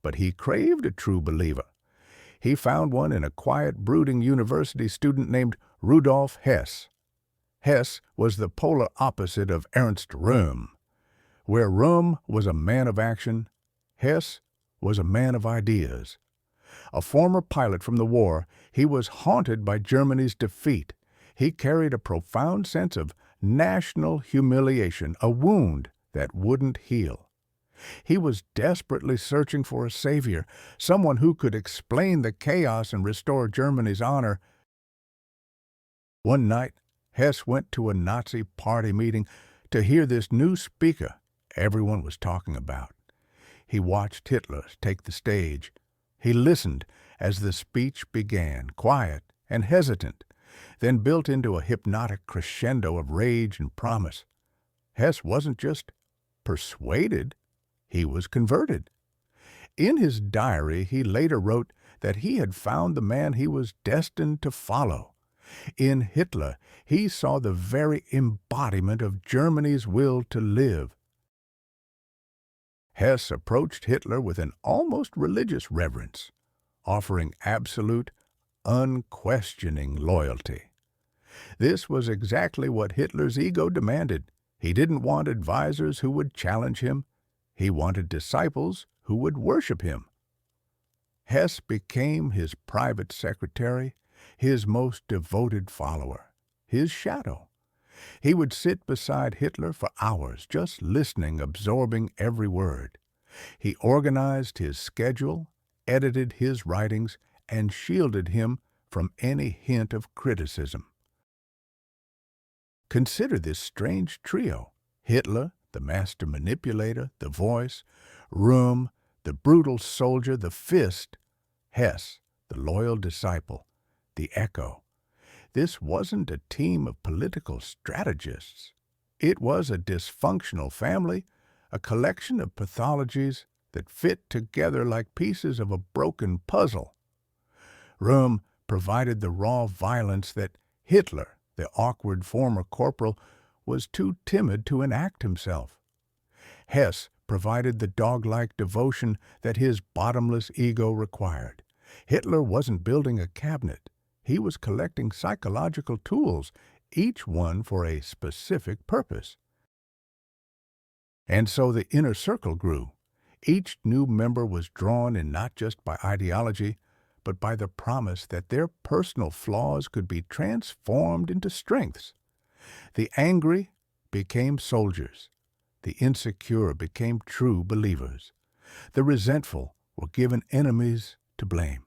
but he craved a true believer. He found one in a quiet, brooding university student named Rudolf Hess. Hess was the polar opposite of Ernst Röhm. Where Röhm was a man of action, Hess was a man of ideas. A former pilot from the war, he was haunted by Germany's defeat. He carried a profound sense of national humiliation, a wound that wouldn't heal. He was desperately searching for a savior, someone who could explain the chaos and restore Germany's honor. One night, Hess went to a Nazi party meeting to hear this new speaker everyone was talking about. He watched Hitler take the stage. He listened as the speech began, quiet and hesitant, then built into a hypnotic crescendo of rage and promise. Hess wasn't just persuaded, he was converted. In his diary, he later wrote that he had found the man he was destined to follow. In Hitler, he saw the very embodiment of Germany's will to live. Hess approached Hitler with an almost religious reverence, offering absolute, unquestioning loyalty. This was exactly what Hitler's ego demanded. He didn't want advisors who would challenge him. He wanted disciples who would worship him. Hess became his private secretary, his most devoted follower, his shadow. He would sit beside Hitler for hours, just listening, absorbing every word. He organized his schedule, edited his writings, and shielded him from any hint of criticism. Consider this strange trio: Hitler, the master manipulator, the voice; Röhm, the brutal soldier, the fist; Hess, the loyal disciple, the echo. This wasn't a team of political strategists. It was a dysfunctional family, a collection of pathologies that fit together like pieces of a broken puzzle. Röhm provided the raw violence that Hitler, the awkward former corporal, was too timid to enact himself. Hess provided the dog-like devotion that his bottomless ego required. Hitler wasn't building a cabinet. He was collecting psychological tools, each one for a specific purpose. And so the inner circle grew. Each new member was drawn in not just by ideology, but by the promise that their personal flaws could be transformed into strengths. The angry became soldiers. The insecure became true believers. The resentful were given enemies to blame.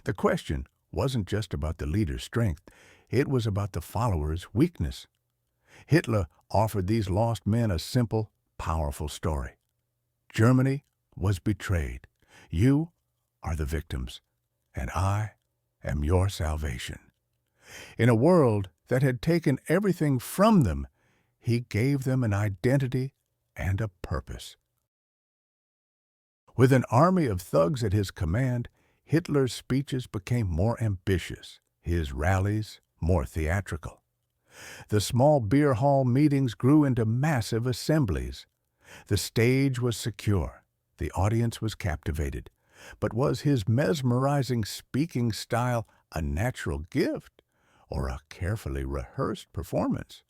The question wasn't just about the leader's strength, it was about the follower's weakness. Hitler offered these lost men a simple, powerful story. Germany was betrayed. You are the victims, and I am your salvation. In a world that had taken everything from them, he gave them an identity and a purpose. With an army of thugs at his command, Hitler's speeches became more ambitious, his rallies more theatrical. The small beer hall meetings grew into massive assemblies. The stage was secure, the audience was captivated. But was his mesmerizing speaking style a natural gift or a carefully rehearsed performance?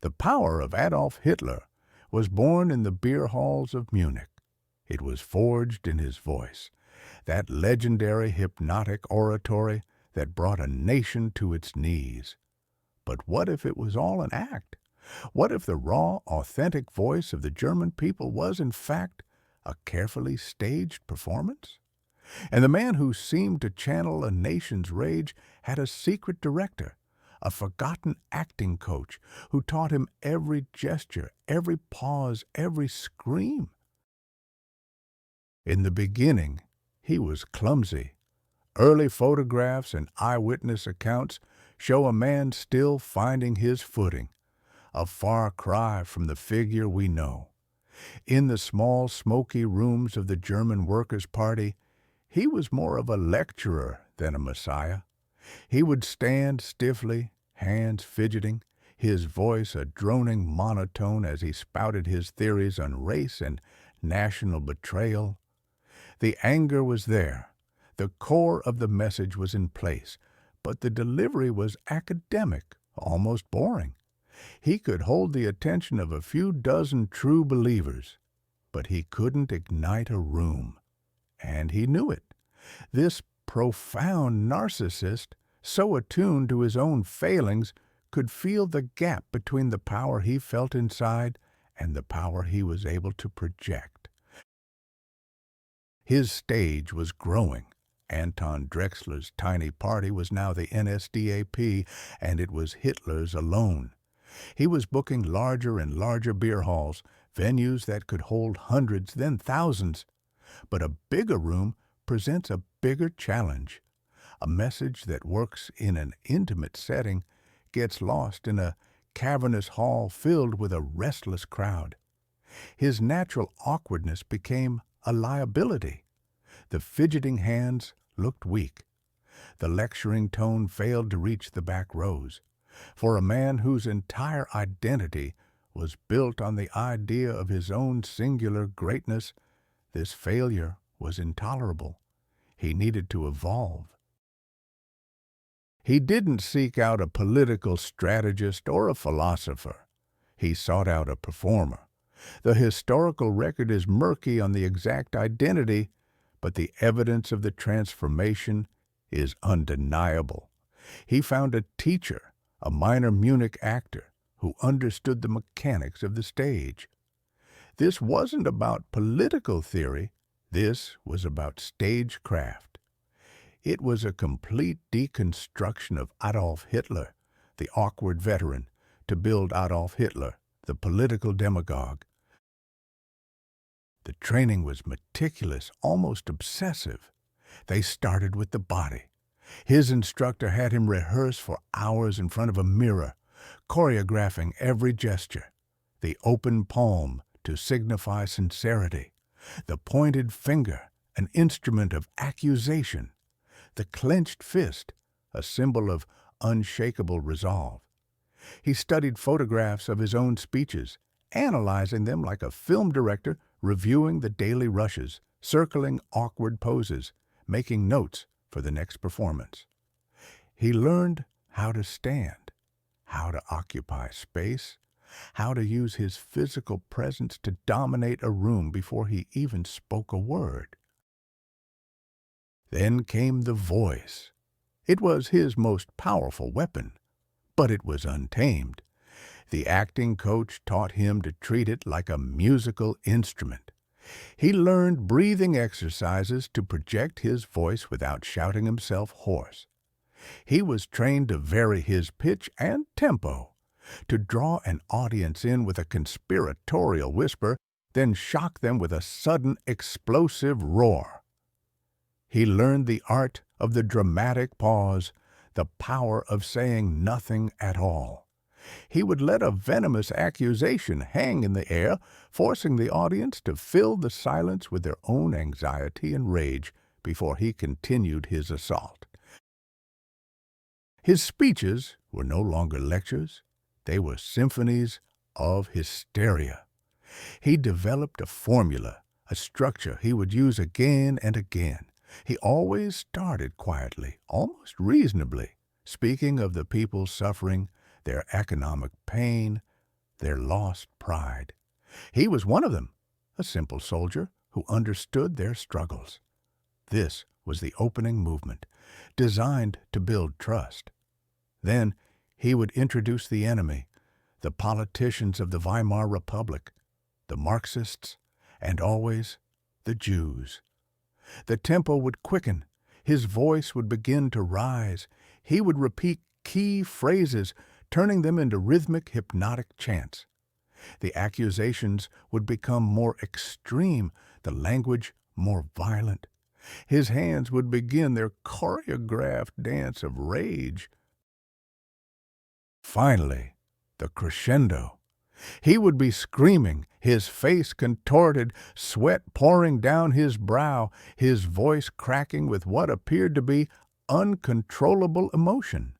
The power of Adolf Hitler was born in the beer halls of Munich. It was forged in his voice, that legendary hypnotic oratory that brought a nation to its knees. But what if it was all an act? What if the raw, authentic voice of the German people was, in fact, a carefully staged performance? And the man who seemed to channel a nation's rage had a secret director, a forgotten acting coach who taught him every gesture, every pause, every scream. In the beginning, he was clumsy. Early photographs and eyewitness accounts show a man still finding his footing, a far cry from the figure we know. In the small, smoky rooms of the German Workers' Party, he was more of a lecturer than a messiah. He would stand stiffly, hands fidgeting, his voice a droning monotone as he spouted his theories on race and national betrayal. The anger was there. The core of the message was in place, but the delivery was academic, almost boring. He could hold the attention of a few dozen true believers, but he couldn't ignite a room. And he knew it. This profound narcissist, so attuned to his own failings, could feel the gap between the power he felt inside and the power he was able to project. His stage was growing. Anton Drexler's tiny party was now the NSDAP, and it was Hitler's alone. He was booking larger and larger beer halls, venues that could hold hundreds, then thousands. But a bigger room presents a bigger challenge. A message that works in an intimate setting gets lost in a cavernous hall filled with a restless crowd. His natural awkwardness became a liability. The fidgeting hands looked weak. The lecturing tone failed to reach the back rows. For a man whose entire identity was built on the idea of his own singular greatness, this failure was intolerable. He needed to evolve. He didn't seek out a political strategist or a philosopher. He sought out a performer. The historical record is murky on the exact identity, but the evidence of the transformation is undeniable. He found a teacher, a minor Munich actor, who understood the mechanics of the stage. This wasn't about political theory. This was about stagecraft. It was a complete deconstruction of Adolf Hitler, the awkward veteran, to build Adolf Hitler, the political demagogue. The training was meticulous, almost obsessive. They started with the body. His instructor had him rehearse for hours in front of a mirror, choreographing every gesture. The open palm to signify sincerity, the pointed finger, an instrument of accusation, the clenched fist, a symbol of unshakable resolve. He studied photographs of his own speeches, analyzing them like a film director reviewing the daily rushes, circling awkward poses, making notes for the next performance. He learned how to stand, how to occupy space, how to use his physical presence to dominate a room before he even spoke a word. Then came the voice. It was his most powerful weapon, but it was untamed. The acting coach taught him to treat it like a musical instrument. He learned breathing exercises to project his voice without shouting himself hoarse. He was trained to vary his pitch and tempo, to draw an audience in with a conspiratorial whisper, then shock them with a sudden explosive roar. He learned the art of the dramatic pause, the power of saying nothing at all. He would let a venomous accusation hang in the air, forcing the audience to fill the silence with their own anxiety and rage before he continued his assault. His speeches were no longer lectures. They were symphonies of hysteria. He developed a formula, a structure he would use again and again. He always started quietly, almost reasonably, speaking of the people's suffering, their economic pain, their lost pride. He was one of them, a simple soldier who understood their struggles. This was the opening movement, designed to build trust. Then he would introduce the enemy, the politicians of the Weimar Republic, the Marxists, and always the Jews. The tempo would quicken. His voice would begin to rise. He would repeat key phrases, turning them into rhythmic, hypnotic chants. The accusations would become more extreme, the language more violent. His hands would begin their choreographed dance of rage. Finally, the crescendo. He would be screaming, his face contorted, sweat pouring down his brow, his voice cracking with what appeared to be uncontrollable emotion.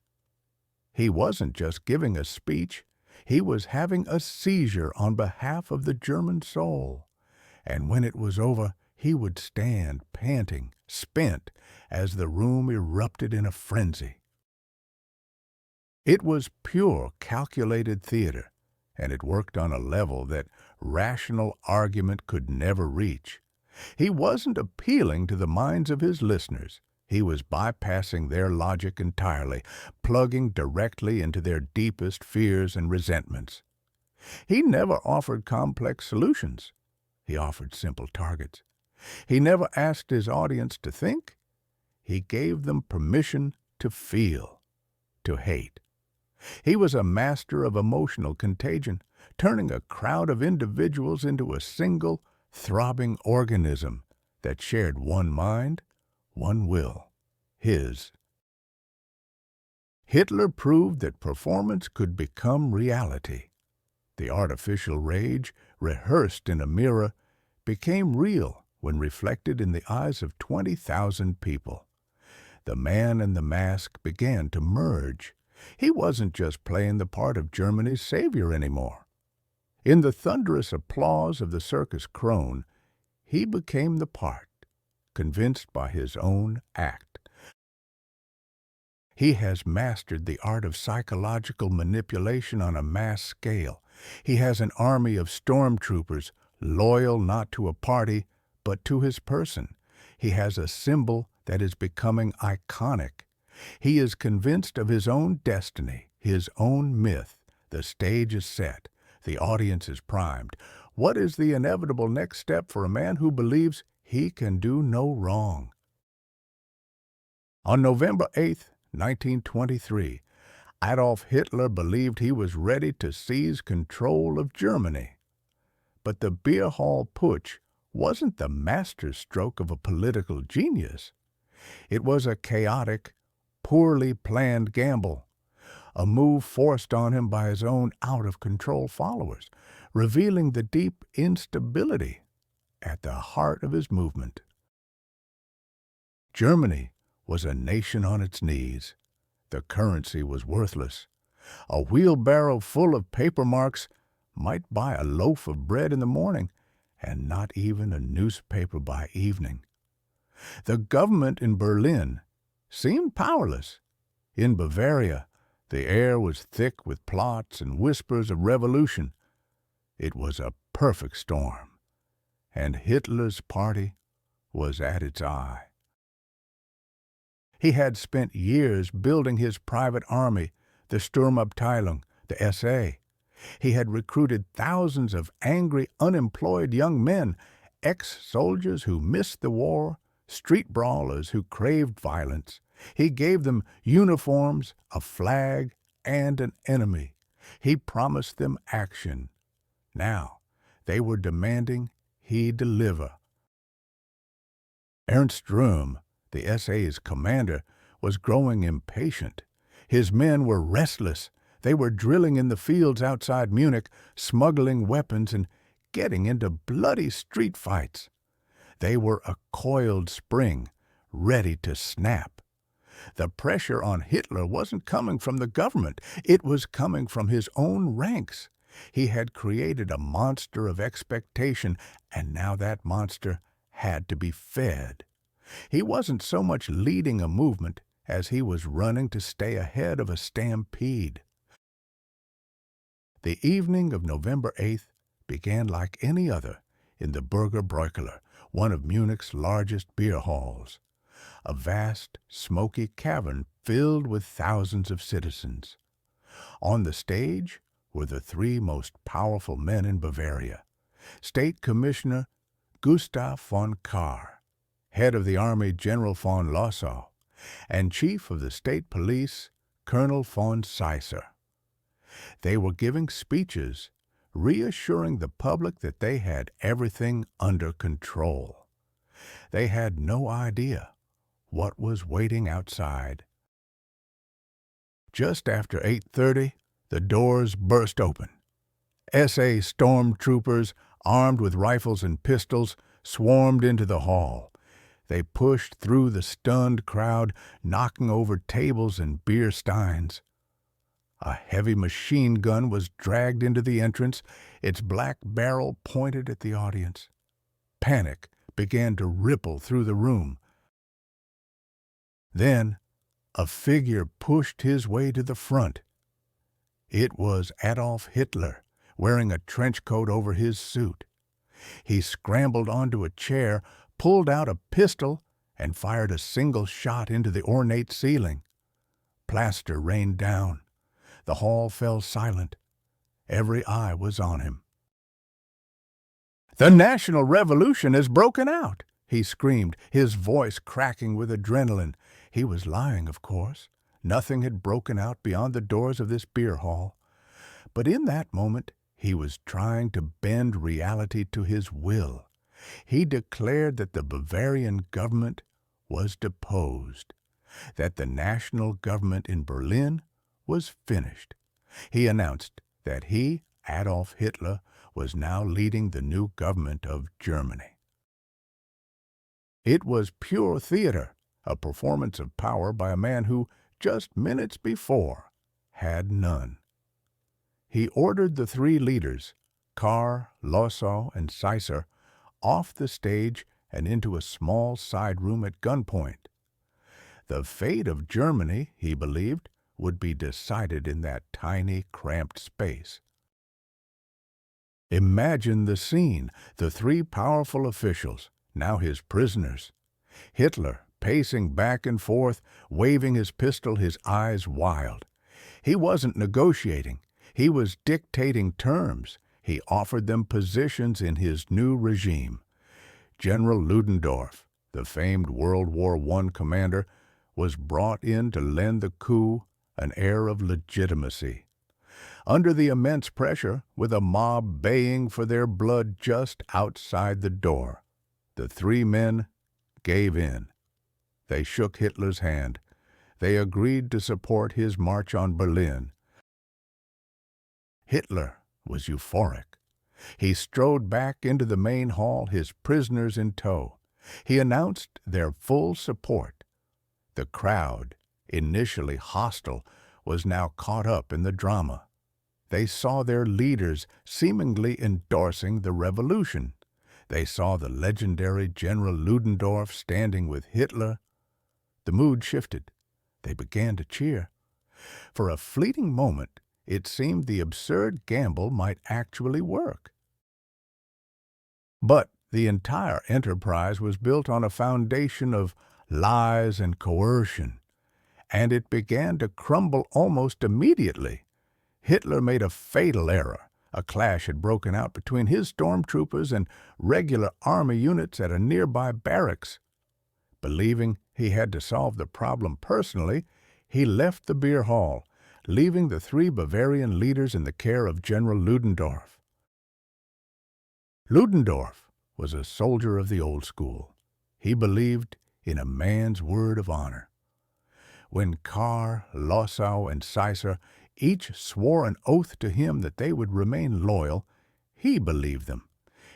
He wasn't just giving a speech, he was having a seizure on behalf of the German soul. And when it was over, he would stand, panting, spent, as the room erupted in a frenzy. It was pure, calculated theater, and it worked on a level that rational argument could never reach. He wasn't appealing to the minds of his listeners. He was bypassing their logic entirely, plugging directly into their deepest fears and resentments. He never offered complex solutions. He offered simple targets. He never asked his audience to think. He gave them permission to feel, to hate. He was a master of emotional contagion, turning a crowd of individuals into a single, throbbing organism that shared one mind, one will, his. Hitler proved that performance could become reality. The artificial rage, rehearsed in a mirror, became real when reflected in the eyes of 20,000 people. The man in the mask began to merge. He wasn't just playing the part of Germany's savior anymore. In the thunderous applause of the circus crone, he became the part, convinced by his own act. He has mastered the art of psychological manipulation on a mass scale. He has an army of stormtroopers, loyal not to a party, but to his person. He has a symbol that is becoming iconic. He is convinced of his own destiny, his own myth. The stage is set. The audience is primed. What is the inevitable next step for a man who believes he can do no wrong? On November 8, 1923, Adolf Hitler believed he was ready to seize control of Germany. But the beer hall putsch wasn't the masterstroke of a political genius. It was a chaotic, poorly planned gamble, a move forced on him by his own out-of-control followers, revealing the deep instability at the heart of his movement. Germany was a nation on its knees. The currency was worthless. A wheelbarrow full of paper marks might buy a loaf of bread in the morning, and not even a newspaper by evening. The government in Berlin seemed powerless. In Bavaria, the air was thick with plots and whispers of revolution. It was a perfect storm, and Hitler's party was at its eye. He had spent years building his private army, the Sturmabteilung, the SA. He had recruited thousands of angry, unemployed young men, ex-soldiers who missed the war, street brawlers who craved violence. He gave them uniforms, a flag, and an enemy. He promised them action. Now, they were demanding he deliver. Ernst Röhm, the SA's commander, was growing impatient. His men were restless. They were drilling in the fields outside Munich, smuggling weapons and getting into bloody street fights. They were a coiled spring, ready to snap. The pressure on Hitler wasn't coming from the government. It was coming from his own ranks. He had created a monster of expectation, and now that monster had to be fed. He wasn't so much leading a movement as he was running to stay ahead of a stampede. The evening of November 8th began like any other in the Burger Bräukeller, one of Munich's largest beer halls, a vast, smoky cavern filled with thousands of citizens. On the stage were the three most powerful men in Bavaria: State Commissioner Gustav von Kahr, head of the Army General von Lossow, and Chief of the State Police Colonel von Seisser. They were giving speeches, reassuring the public that they had everything under control. They had no idea what was waiting outside. Just after 8:30, the doors burst open. SA stormtroopers, armed with rifles and pistols, swarmed into the hall. They pushed through the stunned crowd, knocking over tables and beer steins. A heavy machine gun was dragged into the entrance, its black barrel pointed at the audience. Panic began to ripple through the room. Then a figure pushed his way to the front. It was Adolf Hitler, wearing a trench coat over his suit. He scrambled onto a chair, pulled out a pistol, and fired a single shot into the ornate ceiling. Plaster rained down. The hall fell silent. Every eye was on him. "The National Revolution has broken out!" he screamed, his voice cracking with adrenaline. He was lying, of course. Nothing had broken out beyond the doors of this beer hall. But in that moment, he was trying to bend reality to his will. He declared that the Bavarian government was deposed, that the national government in Berlin was finished. He announced that he, Adolf Hitler, was now leading the new government of Germany. It was pure theater, a performance of power by a man who, just minutes before, had none. He ordered the three leaders, Kahr, Lossow, and Seisser, off the stage and into a small side room at gunpoint. The fate of Germany, he believed, would be decided in that tiny, cramped space. Imagine the scene, the three powerful officials, now his prisoners. Hitler, pacing back and forth, waving his pistol, his eyes wild. He wasn't negotiating. He was dictating terms. He offered them positions in his new regime. General Ludendorff, the famed World War I commander, was brought in to lend the coup an air of legitimacy. Under the immense pressure, with a mob baying for their blood just outside the door, the three men gave in. They shook Hitler's hand. They agreed to support his march on Berlin. Hitler was euphoric. He strode back into the main hall, his prisoners in tow. He announced their full support. The crowd, initially hostile, was now caught up in the drama. They saw their leaders seemingly endorsing the revolution. They saw the legendary General Ludendorff standing with Hitler. The mood shifted. They began to cheer. For a fleeting moment, it seemed the absurd gamble might actually work. But the entire enterprise was built on a foundation of lies and coercion, and it began to crumble almost immediately. Hitler made a fatal error. A clash had broken out between his stormtroopers and regular army units at a nearby barracks. Believing he had to solve the problem personally, he left the beer hall, leaving the three Bavarian leaders in the care of General Ludendorff. Ludendorff was a soldier of the old school. He believed in a man's word of honor. When Karr, Lossow, and Seisser each swore an oath to him that they would remain loyal, he believed them.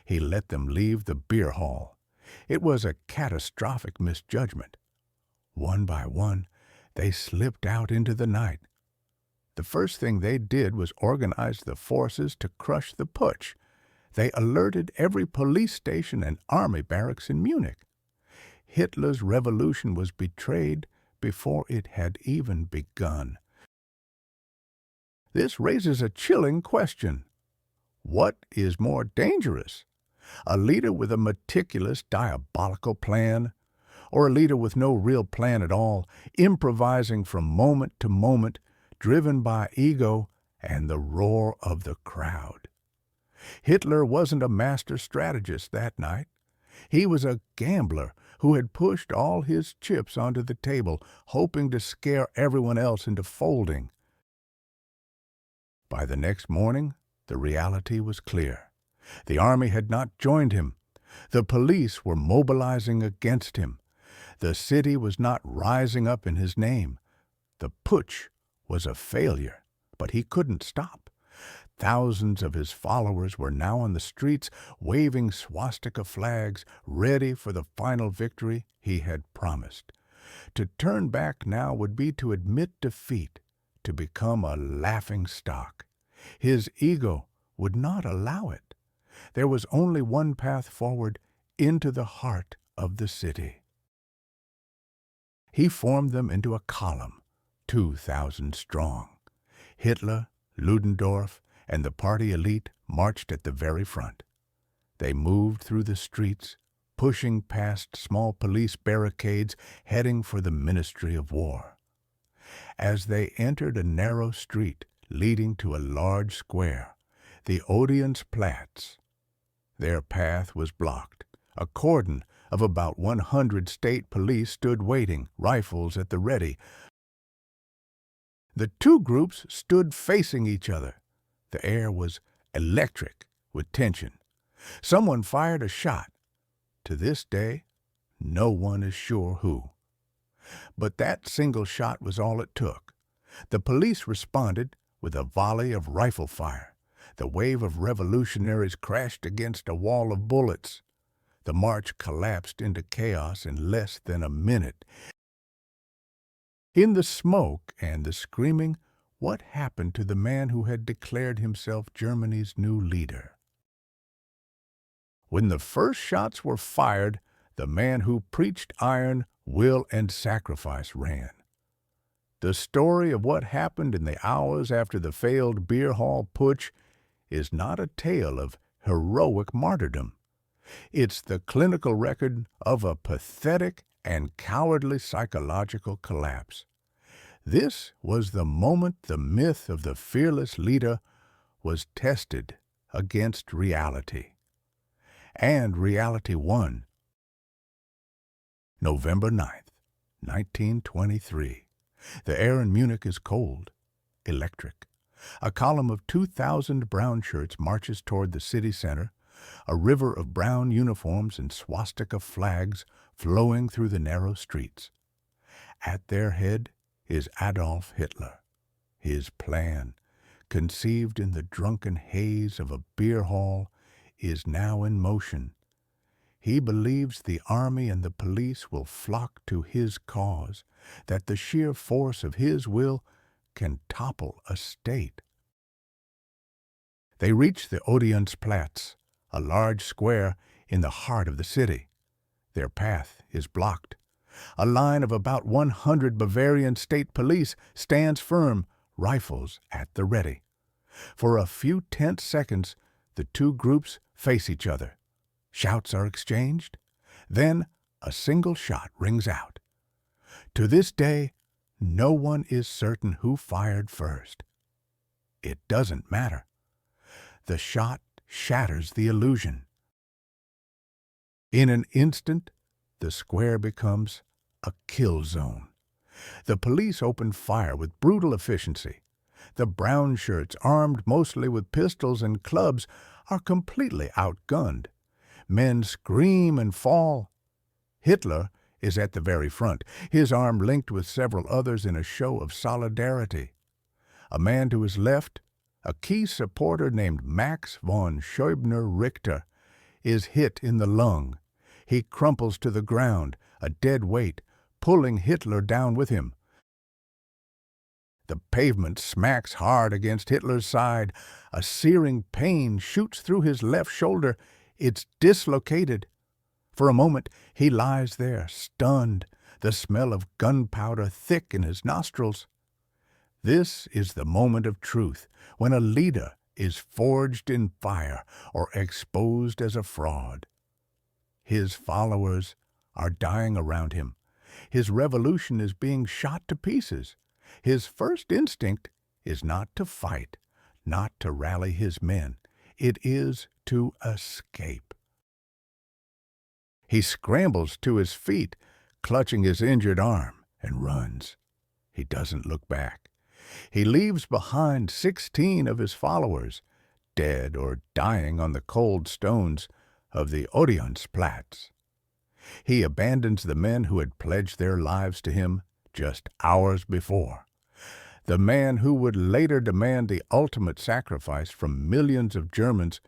He let them leave the beer hall. It was a catastrophic misjudgment. One by one, they slipped out into the night. The first thing they did was organize the forces to crush the Putsch. They alerted every police station and army barracks in Munich. Hitler's revolution was betrayed before it had even begun. This raises a chilling question. What is more dangerous? A leader with a meticulous, diabolical plan, or a leader with no real plan at all, improvising from moment to moment, driven by ego and the roar of the crowd? Hitler wasn't a master strategist that night. He was a gambler who had pushed all his chips onto the table, hoping to scare everyone else into folding. By the next morning, the reality was clear. The army had not joined him. The police were mobilizing against him. The city was not rising up in his name. The Putsch was a failure, but he couldn't stop. Thousands of his followers were now on the streets, waving swastika flags, ready for the final victory he had promised. To turn back now would be to admit defeat, to become a laughing stock. His ego would not allow it. There was only one path forward, into the heart of the city. He formed them into a column, 2,000 strong. Hitler, Ludendorff, and the party elite marched at the very front. They moved through the streets, pushing past small police barricades, heading for the Ministry of War. As they entered a narrow street leading to a large square, the Odeonsplatz, their path was blocked. A cordon of about 100 state police stood waiting, rifles at the ready. The two groups stood facing each other. The air was electric with tension. Someone fired a shot. To this day, no one is sure who. But that single shot was all it took. The police responded with a volley of rifle fire. The wave of revolutionaries crashed against a wall of bullets. The march collapsed into chaos in less than a minute. In the smoke and the screaming, what happened to the man who had declared himself Germany's new leader? When the first shots were fired, the man who preached iron, will, and sacrifice ran. The story of what happened in the hours after the failed beer hall putsch is not a tale of heroic martyrdom. It's the clinical record of a pathetic and cowardly psychological collapse. This was the moment the myth of the fearless leader was tested against reality. And reality won. November 9th, 1923. The air in Munich is cold, electric. A column of 2,000 brown shirts marches toward the city center, a river of brown uniforms and swastika flags flowing through the narrow streets. At their head is Adolf Hitler. His plan, conceived in the drunken haze of a beer hall, is now in motion. He believes the army and the police will flock to his cause, that the sheer force of his will can topple a state. They reach the Odeonsplatz, a large square in the heart of the city. Their path is blocked. A line of about 100 Bavarian state police stands firm, rifles at the ready. For a few tense seconds, the two groups face each other. Shouts are exchanged. Then a single shot rings out. To this day, no one is certain who fired first. It doesn't matter. The shot shatters the illusion. In an instant, the square becomes a kill zone. The police open fire with brutal efficiency. The brown shirts, armed mostly with pistols and clubs, are completely outgunned. Men scream and fall. Hitler is at the very front, his arm linked with several others in a show of solidarity. A man to his left, a key supporter named Max von Scheubner-Richter, is hit in the lung. He crumples to the ground, a dead weight, pulling Hitler down with him. The pavement smacks hard against Hitler's side. A searing pain shoots through his left shoulder. It's dislocated. For a moment, he lies there, stunned, the smell of gunpowder thick in his nostrils. This is the moment of truth, when a leader is forged in fire or exposed as a fraud. His followers are dying around him. His revolution is being shot to pieces. His first instinct is not to fight, not to rally his men. It is to escape. He scrambles to his feet, clutching his injured arm, and runs. He doesn't look back. He leaves behind 16 of his followers, dead or dying on the cold stones of the Odeonsplatz. He abandons the men who had pledged their lives to him just hours before. The man who would later demand the ultimate sacrifice from millions of Germans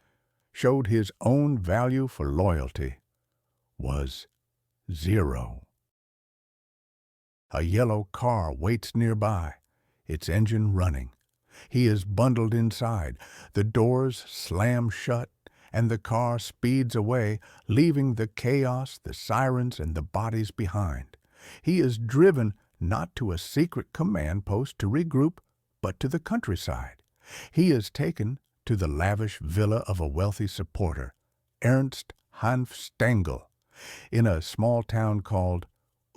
showed his own value for loyalty was 0. A yellow car waits nearby, its engine running. He is bundled inside. The doors slam shut, and the car speeds away, leaving the chaos, the sirens, and the bodies behind. He is driven not to a secret command post to regroup, but to the countryside. He is taken to the lavish villa of a wealthy supporter, Ernst Hanf Stengel, in a small town called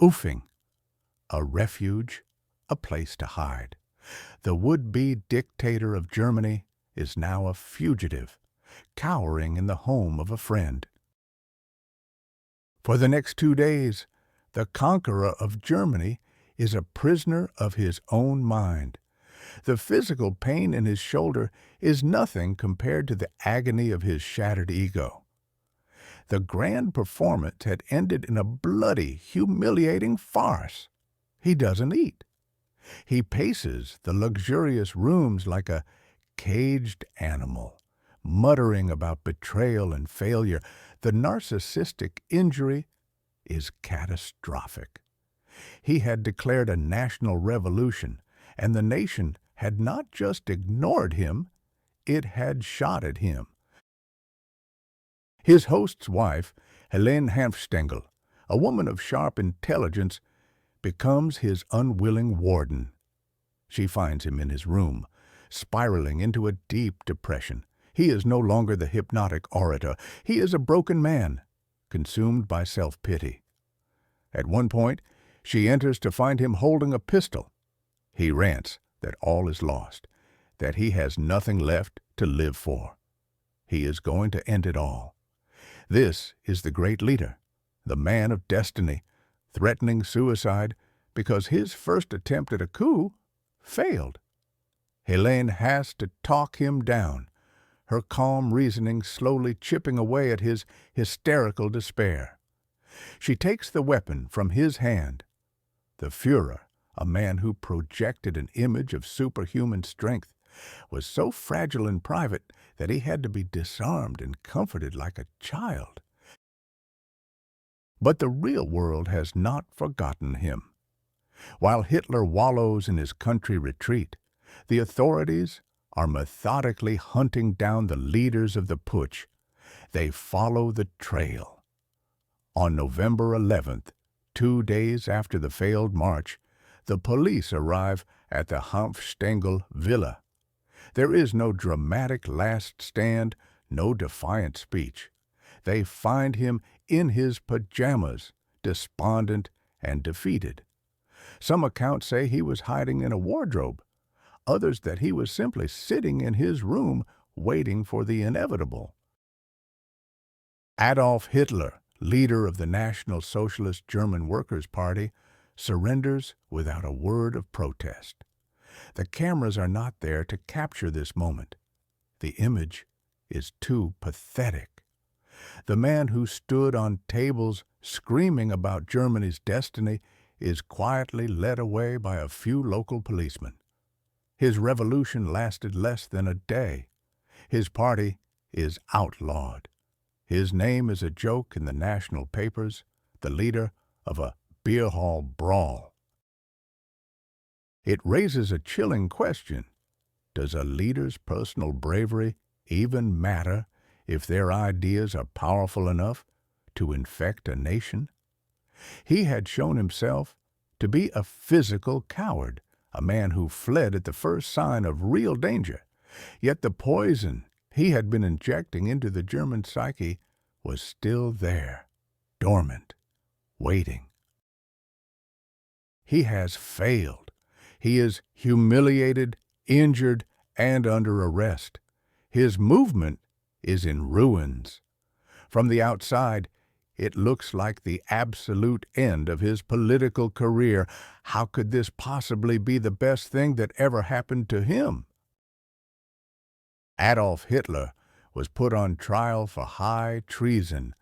Uffing, a refuge, a place to hide. The would-be dictator of Germany is now a fugitive, cowering in the home of a friend. For the next 2 days, the conqueror of Germany is a prisoner of his own mind. The physical pain in his shoulder is nothing compared to the agony of his shattered ego. The grand performance had ended in a bloody, humiliating farce. He doesn't eat. He paces the luxurious rooms like a caged animal, muttering about betrayal and failure. The narcissistic injury is catastrophic. He had declared a national revolution, and the nation had not just ignored him, it had shot at him. His host's wife, Helene Hanfstengel, a woman of sharp intelligence, becomes his unwilling warden. She finds him in his room, spiraling into a deep depression. He is no longer the hypnotic orator. He is a broken man, consumed by self-pity. At one point, she enters to find him holding a pistol. He rants that all is lost, that he has nothing left to live for. He is going to end it all. This is the great leader, the man of destiny, threatening suicide because his first attempt at a coup failed. Helene has to talk him down, her calm reasoning slowly chipping away at his hysterical despair. She takes the weapon from his hand. The Führer, a man who projected an image of superhuman strength, was so fragile in private that he had to be disarmed and comforted like a child. But the real world has not forgotten him. While Hitler wallows in his country retreat, the authorities are methodically hunting down the leaders of the Putsch. They follow the trail. On November 11th, 2 days after the failed march, the police arrive at the Hanfstengel villa. There is no dramatic last stand, no defiant speech. They find him in his pajamas, despondent and defeated. Some accounts say he was hiding in a wardrobe, others that he was simply sitting in his room waiting for the inevitable. Adolf Hitler, leader of the National Socialist German Workers' Party, surrenders without a word of protest. The cameras are not there to capture this moment. The image is too pathetic. The man who stood on tables screaming about Germany's destiny, is quietly led away by a few local policemen. His revolution lasted less than a day. His party is outlawed. His name is a joke in the national papers, the leader of a beer hall brawl. It raises a chilling question. Does a leader's personal bravery even matter if their ideas are powerful enough to infect a nation? He had shown himself to be a physical coward, a man who fled at the first sign of real danger. Yet the poison he had been injecting into the German psyche was still there, dormant, waiting. He has failed. He is humiliated, injured, and under arrest. His movement is in ruins. From the outside, it looks like the absolute end of his political career. How could this possibly be the best thing that ever happened to him? Adolf Hitler was put on trial for high treason,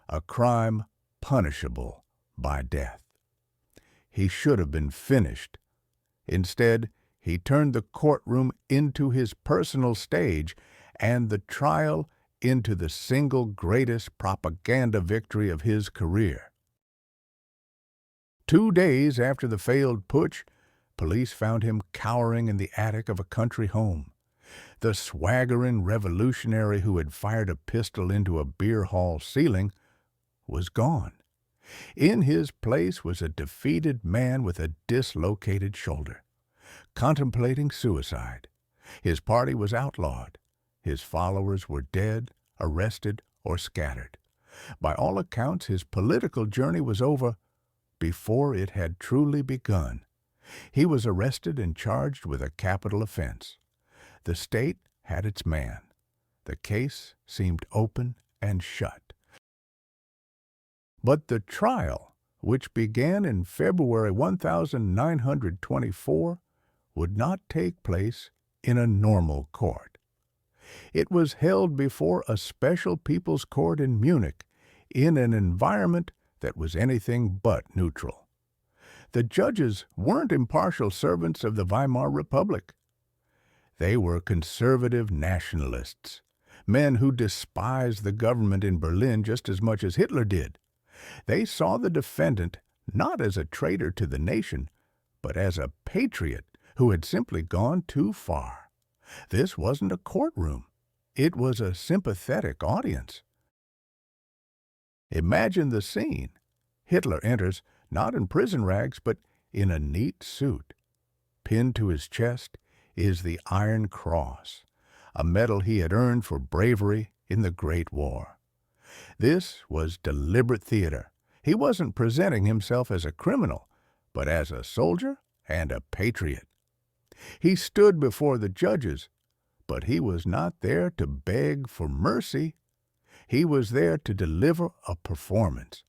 a crime punishable by death. He should have been finished. Instead, he turned the courtroom into his personal stage and the trial into the single greatest propaganda victory of his career. 2 days after the failed putsch, police found him cowering in the attic of a country home. The swaggering revolutionary who had fired a pistol into a beer hall ceiling was gone. In his place was a defeated man with a dislocated shoulder, contemplating suicide. His party was outlawed. His followers were dead, arrested, or scattered. By all accounts, his political journey was over before it had truly begun. He was arrested and charged with a capital offense. The state had its man. The case seemed open and shut. But the trial, which began in February 1924, would not take place in a normal court. It was held before a special people's court in Munich, in an environment that was anything but neutral. The judges weren't impartial servants of the Weimar Republic. They were conservative nationalists, men who despised the government in Berlin just as much as Hitler did. They saw the defendant not as a traitor to the nation, but as a patriot who had simply gone too far. This wasn't a courtroom. It was a sympathetic audience. Imagine the scene. Hitler enters, not in prison rags, but in a neat suit. Pinned to his chest is the Iron Cross, a medal he had earned for bravery in the Great War. This was deliberate theater. He wasn't presenting himself as a criminal, but as a soldier and a patriot. He stood before the judges, but he was not there to beg for mercy. He was there to deliver a performance.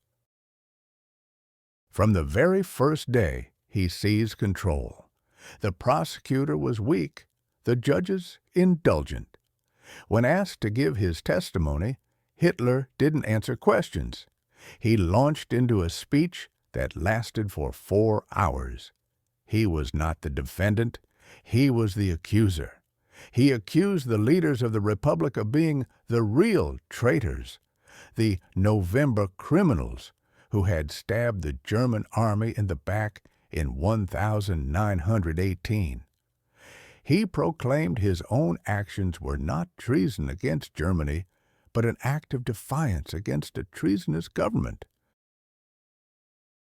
From the very first day, he seized control. The prosecutor was weak, the judges indulgent. When asked to give his testimony, Hitler didn't answer questions. He launched into a speech that lasted for 4 hours. He was not the defendant. He was the accuser. He accused the leaders of the Republic of being the real traitors, the November criminals who had stabbed the German army in the back in 1918. He proclaimed his own actions were not treason against Germany, but an act of defiance against a treasonous government.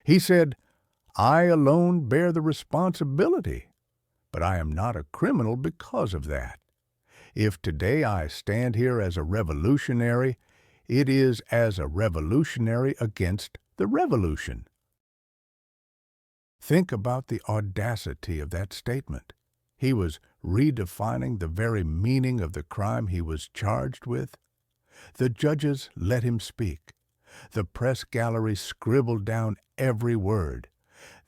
He said, "I alone bear the responsibility, but I am not a criminal because of that. If today I stand here as a revolutionary, it is as a revolutionary against the revolution." Think about the audacity of that statement. He was redefining the very meaning of the crime he was charged with. The judges let him speak. The press gallery scribbled down every word.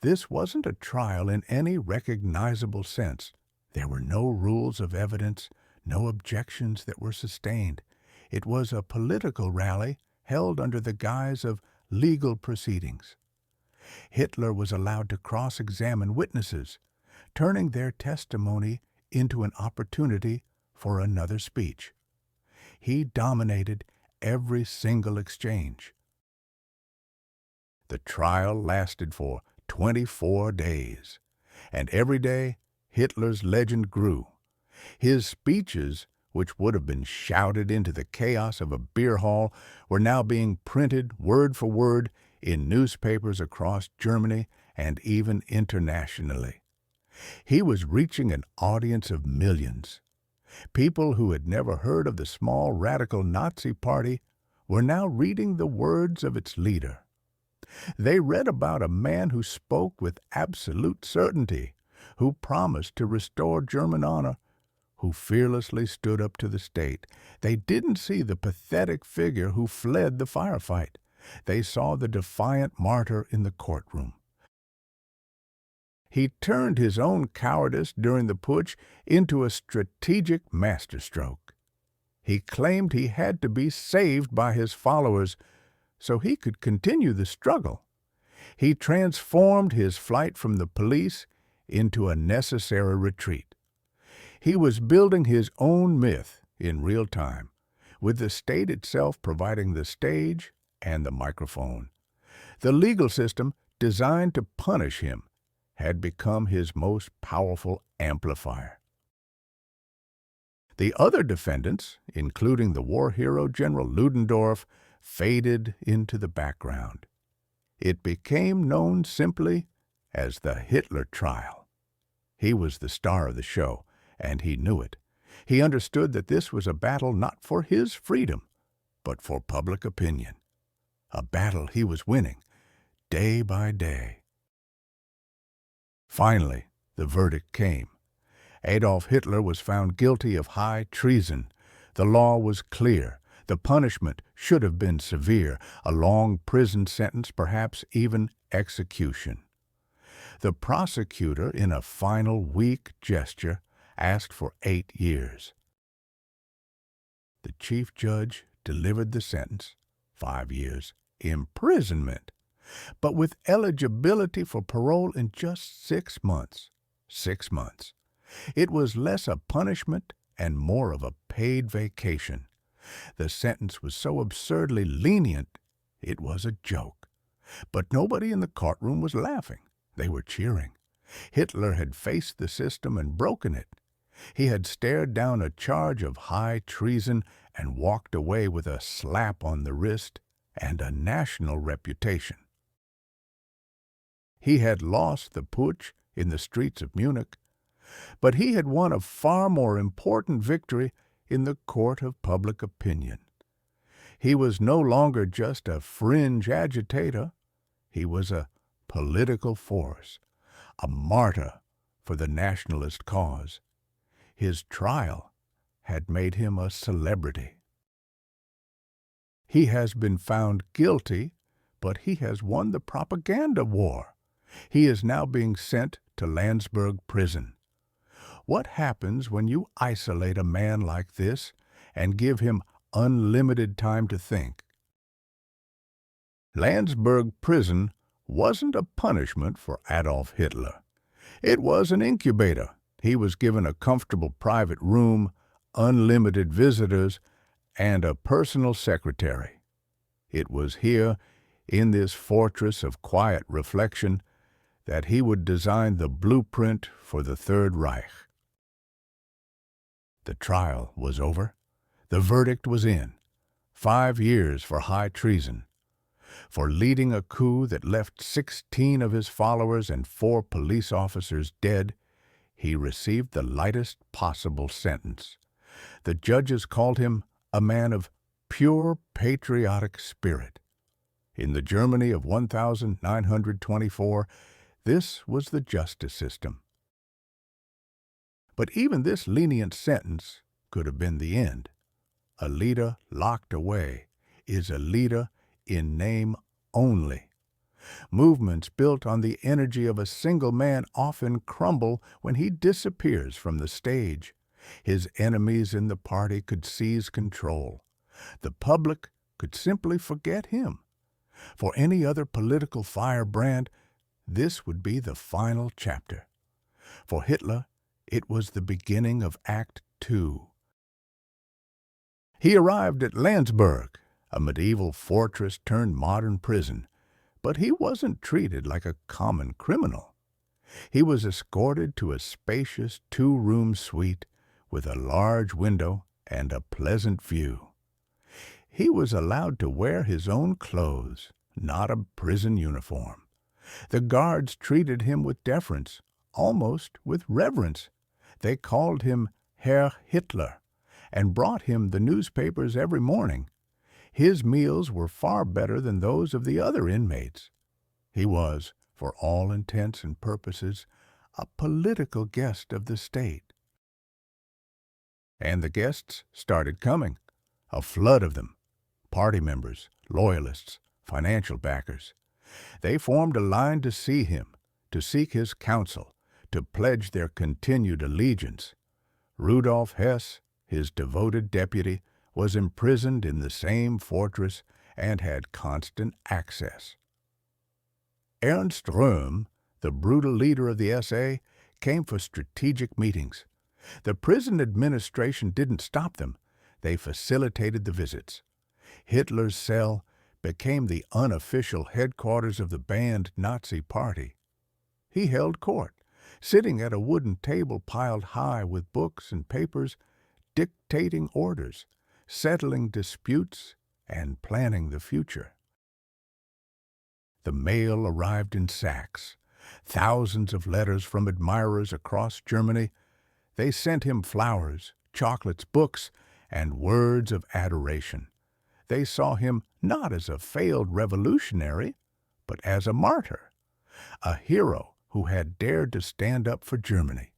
This wasn't a trial in any recognizable sense. There were no rules of evidence, no objections that were sustained. It was a political rally held under the guise of legal proceedings. Hitler was allowed to cross-examine witnesses, turning their testimony into an opportunity for another speech. He dominated every single exchange. The trial lasted for 24 days, and every day Hitler's legend grew. His speeches, which would have been shouted into the chaos of a beer hall, were now being printed word for word in newspapers across Germany and even internationally. He was reaching an audience of millions. People who had never heard of the small radical Nazi Party were now reading the words of its leader. They read about a man who spoke with absolute certainty, who promised to restore German honor, who fearlessly stood up to the state. They didn't see the pathetic figure who fled the firefight. They saw the defiant martyr in the courtroom. He turned his own cowardice during the Putsch into a strategic masterstroke. He claimed he had to be saved by his followers so he could continue the struggle. He transformed his flight from the police into a necessary retreat. He was building his own myth in real time, with the state itself providing the stage and the microphone. The legal system, designed to punish him, had become his most powerful amplifier. The other defendants, including the war hero General Ludendorff, faded into the background. It became known simply as the Hitler trial. He was the star of the show, and he knew it. He understood that this was a battle not for his freedom, but for public opinion. A battle he was winning, day by day. Finally, the verdict came. Adolf Hitler was found guilty of high treason. The law was clear. The punishment should have been severe, a long prison sentence, perhaps even execution. The prosecutor, in a final weak gesture, asked for 8 years. The chief judge delivered the sentence, 5 years, imprisonment, but with eligibility for parole in just 6 months. 6 months. It was less a punishment and more of a paid vacation. The sentence was so absurdly lenient, it was a joke. But nobody in the courtroom was laughing. They were cheering. Hitler had faced the system and broken it. He had stared down a charge of high treason and walked away with a slap on the wrist and a national reputation. He had lost the Putsch in the streets of Munich, but he had won a far more important victory in the court of public opinion. He was no longer just a fringe agitator. He was a political force, a martyr for the nationalist cause. His trial had made him a celebrity. He has been found guilty, but he has won the propaganda war. He is now being sent to Landsberg prison. What happens when you isolate a man like this and give him unlimited time to think? Landsberg prison wasn't a punishment for Adolf Hitler. It was an incubator. He was given a comfortable private room, unlimited visitors, and a personal secretary. It was here, in this fortress of quiet reflection, that he would design the blueprint for the Third Reich. The trial was over. The verdict was in. 5 years for high treason. For leading a coup that left 16 of his followers and 4 police officers dead, he received the lightest possible sentence. The judges called him a man of pure patriotic spirit. In the Germany of 1924, this was the justice system. But even this lenient sentence could have been the end. A leader locked away is a leader in name only. Movements built on the energy of a single man often crumble when he disappears from the stage. His enemies in the party could seize control. The public could simply forget him. For any other political firebrand, this would be the final chapter. For Hitler, it was the beginning of Act Two. He arrived at Landsberg, a medieval fortress turned modern prison, but he wasn't treated like a common criminal. He was escorted to a spacious two-room suite with a large window and a pleasant view. He was allowed to wear his own clothes, not a prison uniform. The guards treated him with deference, almost with reverence. They called him Herr Hitler and brought him the newspapers every morning. His meals were far better than those of the other inmates. He was, for all intents and purposes, a political guest of the state. And the guests started coming, a flood of them. Party members, loyalists, financial backers. They formed a line to see him, to seek his counsel, to pledge their continued allegiance. Rudolf Hess, his devoted deputy, was imprisoned in the same fortress and had constant access. Ernst Röhm, the brutal leader of the SA, came for strategic meetings. The prison administration didn't stop them. They facilitated the visits. Hitler's cell became the unofficial headquarters of the banned Nazi Party. He held court, sitting at a wooden table piled high with books and papers, dictating orders, settling disputes, and planning the future. The mail arrived in sacks. Thousands of letters from admirers across Germany. They sent him flowers, chocolates, books, and words of adoration. They saw him not as a failed revolutionary, but as a martyr, a hero who had dared to stand up for Germany.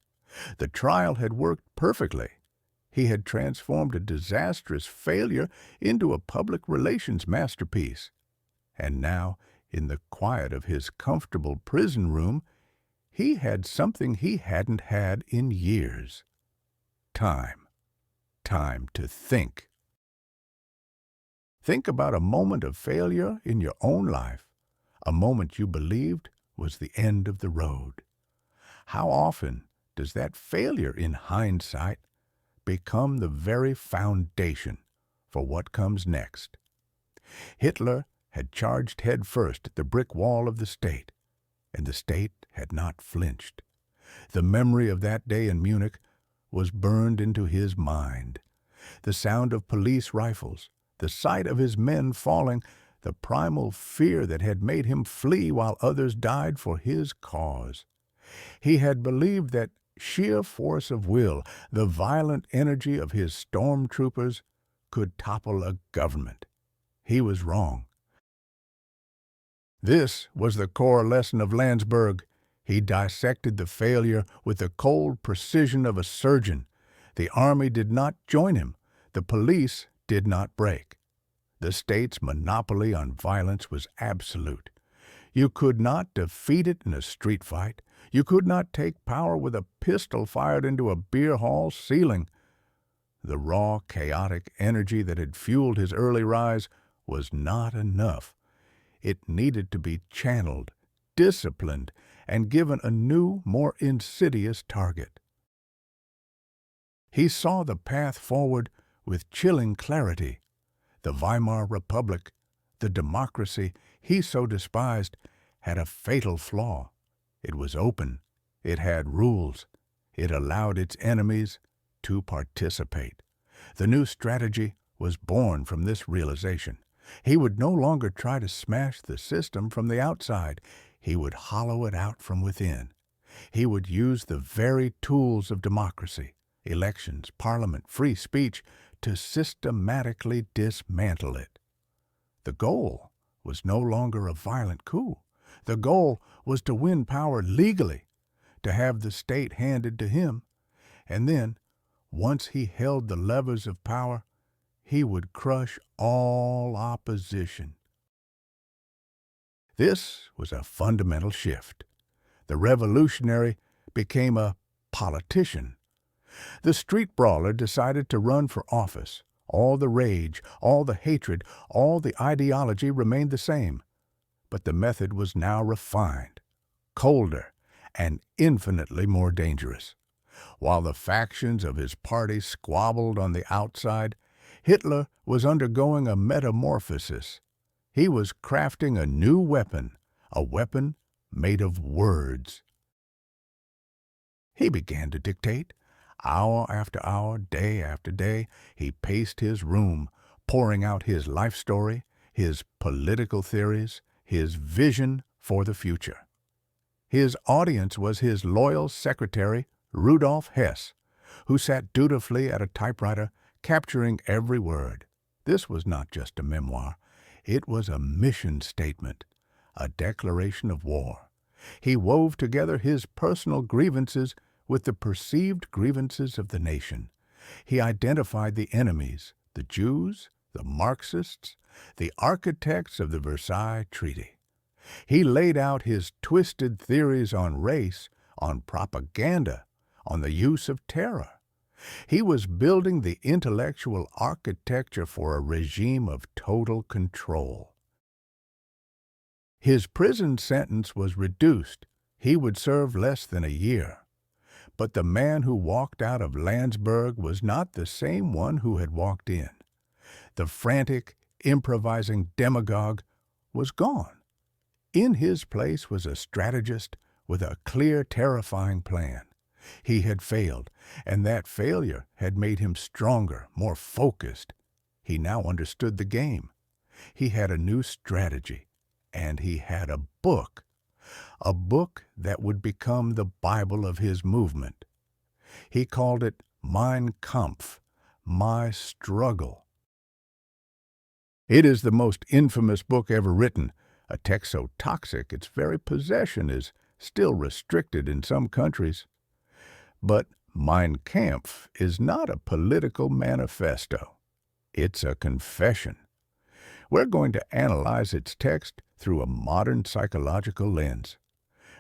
The trial had worked perfectly. He had transformed a disastrous failure into a public relations masterpiece. And now, in the quiet of his comfortable prison room, he had something he hadn't had in years. Time. Time to think. Think about a moment of failure in your own life, a moment you believed was the end of the road. How often does that failure in hindsight become the very foundation for what comes next? Hitler had charged head first at the brick wall of the state, and the state had not flinched. The memory of that day in Munich was burned into his mind. The sound of police rifles, the sight of his men falling, the primal fear that had made him flee while others died for his cause. He had believed that sheer force of will, the violent energy of his stormtroopers, could topple a government. He was wrong. This was the core lesson of Landsberg. He dissected the failure with the cold precision of a surgeon. The army did not join him. The police did not break. The state's monopoly on violence was absolute. You could not defeat it in a street fight. You could not take power with a pistol fired into a beer hall ceiling. The raw, chaotic energy that had fueled his early rise was not enough. It needed to be channeled, disciplined, and given a new, more insidious target. He saw the path forward with chilling clarity. The Weimar Republic, the democracy he so despised, had a fatal flaw. It was open. It had rules. It allowed its enemies to participate. The new strategy was born from this realization. He would no longer try to smash the system from the outside. He would hollow it out from within. He would use the very tools of democracy, elections, parliament, free speech, to systematically dismantle it. The goal was no longer a violent coup. The goal was to win power legally, to have the state handed to him, and then, once he held the levers of power, he would crush all opposition. This was a fundamental shift. The revolutionary became a politician. The street brawler decided to run for office. All the rage, all the hatred, all the ideology remained the same. but the method was now refined, colder, and infinitely more dangerous. While the factions of his party squabbled on the outside, Hitler was undergoing a metamorphosis. He was crafting a new weapon, a weapon made of words. He began to dictate. Hour after hour, day after day, he paced his room, pouring out his life story, his political theories, his vision for the future. His audience was his loyal secretary, Rudolf Hess, who sat dutifully at a typewriter, capturing every word. This was not just a memoir. It was a mission statement, a declaration of war. He wove together his personal grievances with the perceived grievances of the nation. He identified the enemies, the Jews, the Marxists, the architects of the Versailles Treaty. He laid out his twisted theories on race, on propaganda, on the use of terror. He was building the intellectual architecture for a regime of total control. His prison sentence was reduced. He would serve less than a year. But the man who walked out of Landsberg was not the same one who had walked in. The frantic, improvising demagogue was gone. In his place was a strategist with a clear, terrifying plan. He had failed, and that failure had made him stronger, more focused. He now understood the game. He had a new strategy, and he had a book that would become the Bible of his movement. He called it Mein Kampf, My Struggle. It is the most infamous book ever written, a text so toxic its very possession is still restricted in some countries. But Mein Kampf is not a political manifesto. It's a confession. We're going to analyze its text through a modern psychological lens.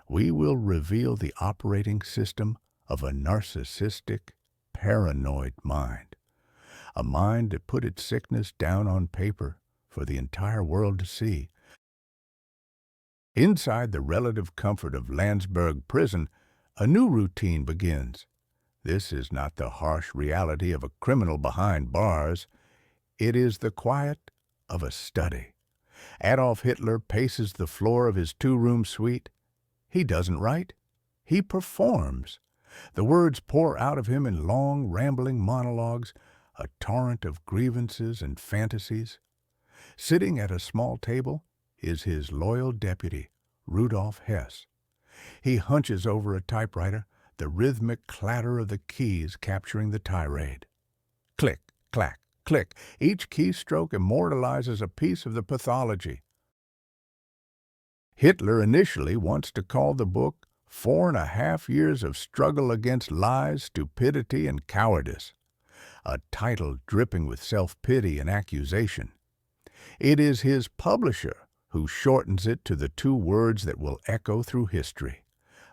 We will reveal the operating system of a narcissistic, paranoid mind. A mind that put its sickness down on paper for the entire world to see. Inside the relative comfort of Landsberg prison, a new routine begins. This is not the harsh reality of a criminal behind bars. It is the quiet of a study. Adolf Hitler paces the floor of his two-room suite. He doesn't write. He performs. The words pour out of him in long, rambling monologues, a torrent of grievances and fantasies. Sitting at a small table is his loyal deputy, Rudolf Hess. He hunches over a typewriter, the rhythmic clatter of the keys capturing the tirade. Click, clack, click. Each keystroke immortalizes a piece of the pathology. Hitler initially wants to call the book 4.5 years of struggle against lies, stupidity, and cowardice, a title dripping with self-pity and accusation. It is his publisher who shortens it to the two words that will echo through history: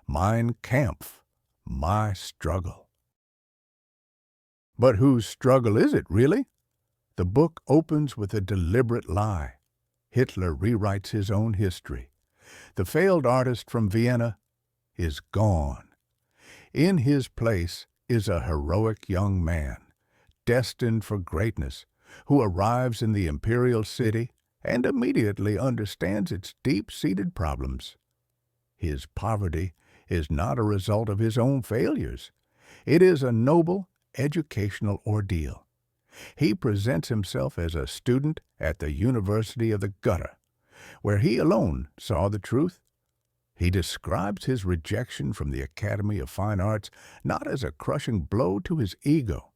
Mein Kampf, My Struggle. But whose struggle is it, really? The book opens with a deliberate lie. Hitler rewrites his own history. The failed artist from Vienna is gone. In his place is a heroic young man, destined for greatness, who arrives in the imperial city and immediately understands its deep-seated problems. His poverty is not a result of his own failures. It is a noble, educational ordeal. He presents himself as a student at the University of the Gutter, where he alone saw the truth. He describes his rejection from the Academy of Fine Arts not as a crushing blow to his ego,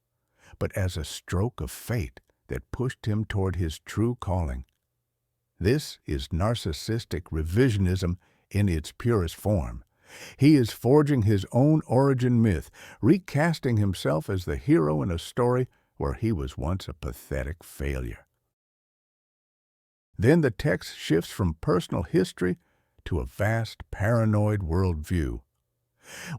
but as a stroke of fate that pushed him toward his true calling. This is narcissistic revisionism in its purest form. He is forging his own origin myth, recasting himself as the hero in a story where he was once a pathetic failure. Then the text shifts from personal history to a vast paranoid worldview.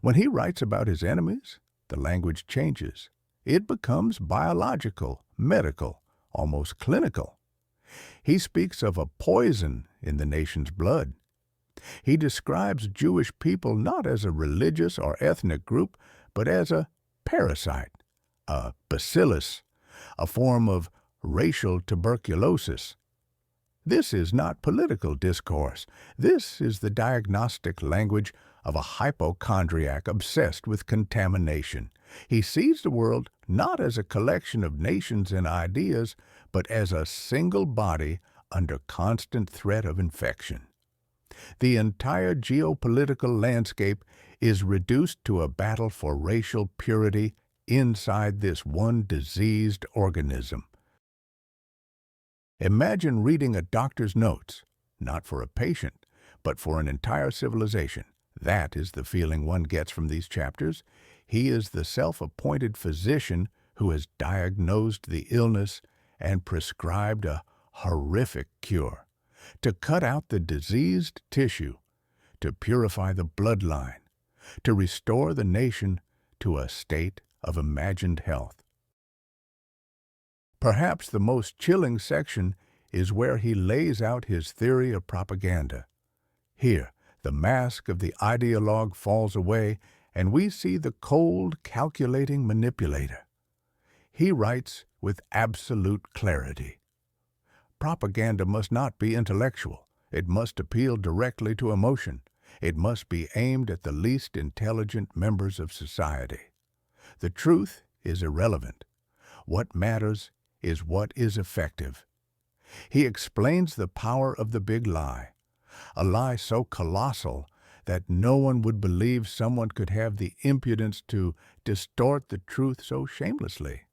When he writes about his enemies, the language changes. It becomes biological, medical, almost clinical. He speaks of a poison in the nation's blood. He describes Jewish people not as a religious or ethnic group, but as a parasite, a bacillus, a form of racial tuberculosis. This is not political discourse. This is the diagnostic language of a hypochondriac obsessed with contamination. He sees the world not as a collection of nations and ideas, but as a single body under constant threat of infection. The entire geopolitical landscape is reduced to a battle for racial purity inside this one diseased organism. Imagine reading a doctor's notes, not for a patient, but for an entire civilization. That is the feeling one gets from these chapters. He is the self-appointed physician who has diagnosed the illness and prescribed a horrific cure, to cut out the diseased tissue, to purify the bloodline, to restore the nation to a state of imagined health. Perhaps the most chilling section is where he lays out his theory of propaganda. Here, the mask of the ideologue falls away, and we see the cold, calculating manipulator. He writes with absolute clarity. Propaganda must not be intellectual. It must appeal directly to emotion. It must be aimed at the least intelligent members of society. The truth is irrelevant. What matters is what is effective. He explains the power of the big lie, a lie so colossal that no one would believe someone could have the impudence to distort the truth so shamelessly.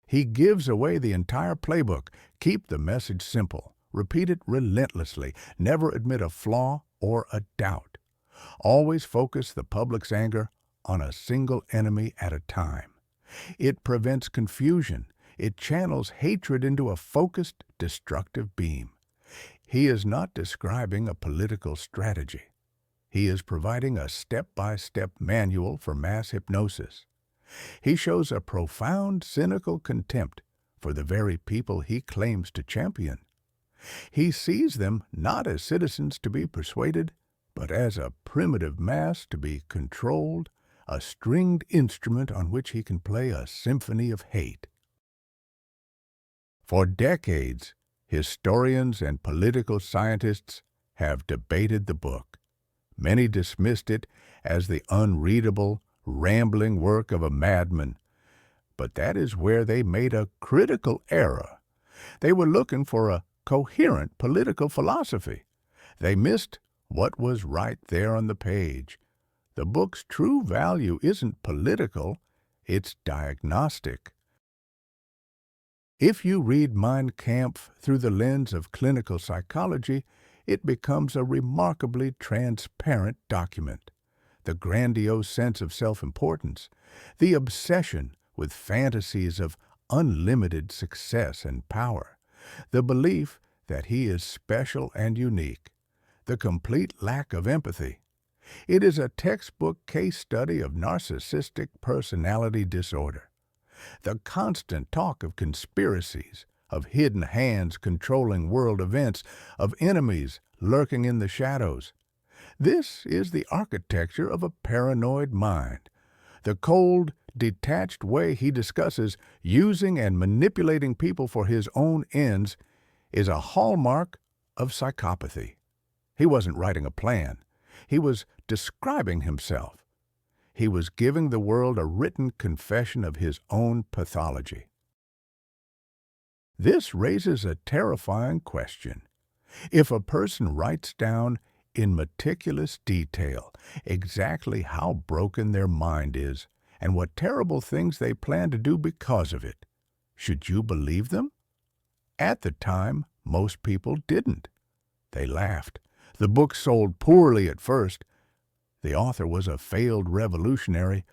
He gives away the entire playbook. Keep the message simple. Repeat it relentlessly. Never admit a flaw or a doubt. Always focus the public's anger on a single enemy at a time. It prevents confusion. It channels hatred into a focused, destructive beam. He is not describing a political strategy. He is providing a step-by-step manual for mass hypnosis. He shows a profound, cynical contempt for the very people he claims to champion. He sees them not as citizens to be persuaded, but as a primitive mass to be controlled, a stringed instrument on which he can play a symphony of hate. For decades, historians and political scientists have debated the book. Many dismissed it as the unreadable, rambling work of a madman. But that is where they made a critical error. They were looking for a coherent political philosophy. They missed what was right there on the page. The book's true value isn't political, it's diagnostic. If you read Mein Kampf through the lens of clinical psychology, it becomes a remarkably transparent document. The grandiose sense of self-importance, the obsession with fantasies of unlimited success and power, the belief that he is special and unique, the complete lack of empathy. It is a textbook case study of narcissistic personality disorder. The constant talk of conspiracies, of hidden hands controlling world events, of enemies lurking in the shadows. This is the architecture of a paranoid mind. The cold, detached way he discusses using and manipulating people for his own ends is a hallmark of psychopathy. He wasn't writing a plan. He was describing himself. He was giving the world a written confession of his own pathology. This raises a terrifying question. If a person writes down in meticulous detail exactly how broken their mind is and what terrible things they plan to do because of it, should you believe them? At the time, most people didn't. They laughed. The book sold poorly at first. The author was a failed revolutionary,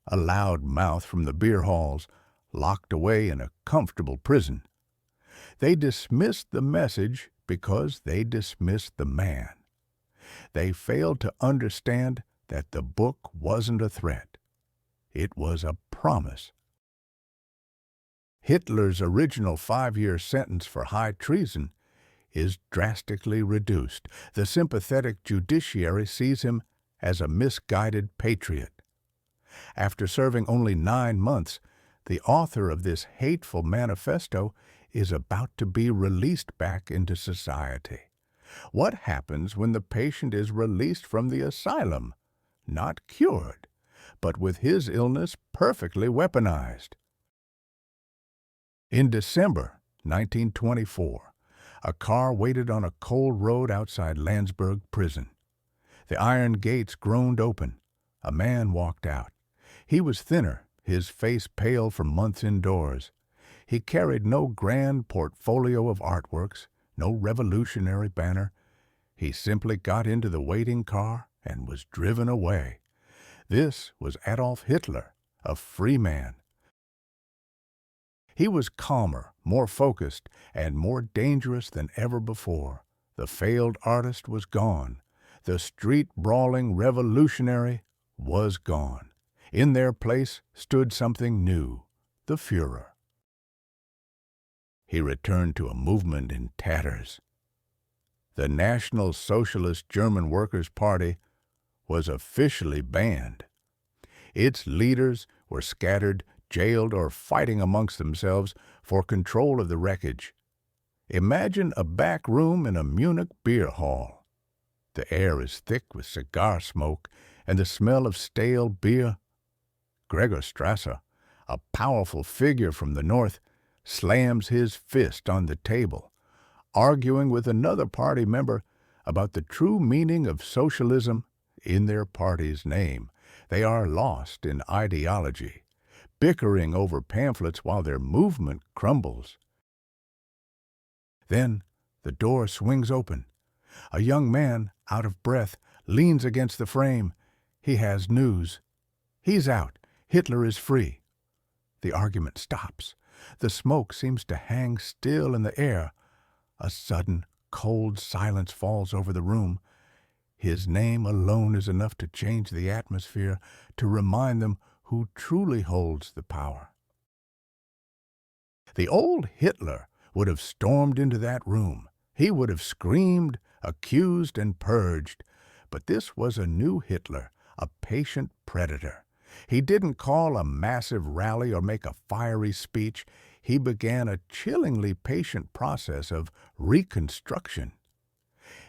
a loud mouth from the beer halls, locked away in a comfortable prison. They dismissed the message because they dismissed the man. They failed to understand that the book wasn't a threat. It was a promise. Hitler's original 5-year sentence for high treason is drastically reduced. The sympathetic judiciary sees him as a misguided patriot. After serving only 9 months, the author of this hateful manifesto is about to be released back into society. What happens when the patient is released from the asylum? Not cured, but with his illness perfectly weaponized. In December 1924, a car waited on a cold road outside Landsberg prison. The iron gates groaned open. A man walked out. He was thinner, his face pale from months indoors. He carried no grand portfolio of artworks, no revolutionary banner. He simply got into the waiting car and was driven away. This was Adolf Hitler, a free man. He was calmer, more focused, and more dangerous than ever before. The failed artist was gone. The street-brawling revolutionary was gone. In their place stood something new, the Führer. He returned to a movement in tatters. The National Socialist German Workers' Party was officially banned. Its leaders were scattered, jailed, or fighting amongst themselves for control of the wreckage. Imagine a back room in a Munich beer hall. The air is thick with cigar smoke and the smell of stale beer. Gregor Strasser, a powerful figure from the north, slams his fist on the table, arguing with another party member about the true meaning of socialism in their party's name. They are lost in ideology, bickering over pamphlets while their movement crumbles. Then the door swings open. A young man, out of breath, leans against the frame. He has news. He's out. Hitler is free. The argument stops. The smoke seems to hang still in the air. A sudden, cold silence falls over the room. His name alone is enough to change the atmosphere, to remind them who truly holds the power. The old Hitler would have stormed into that room. He would have screamed, accused, and purged. But this was a new Hitler, a patient predator. He didn't call a massive rally or make a fiery speech. He began a chillingly patient process of reconstruction.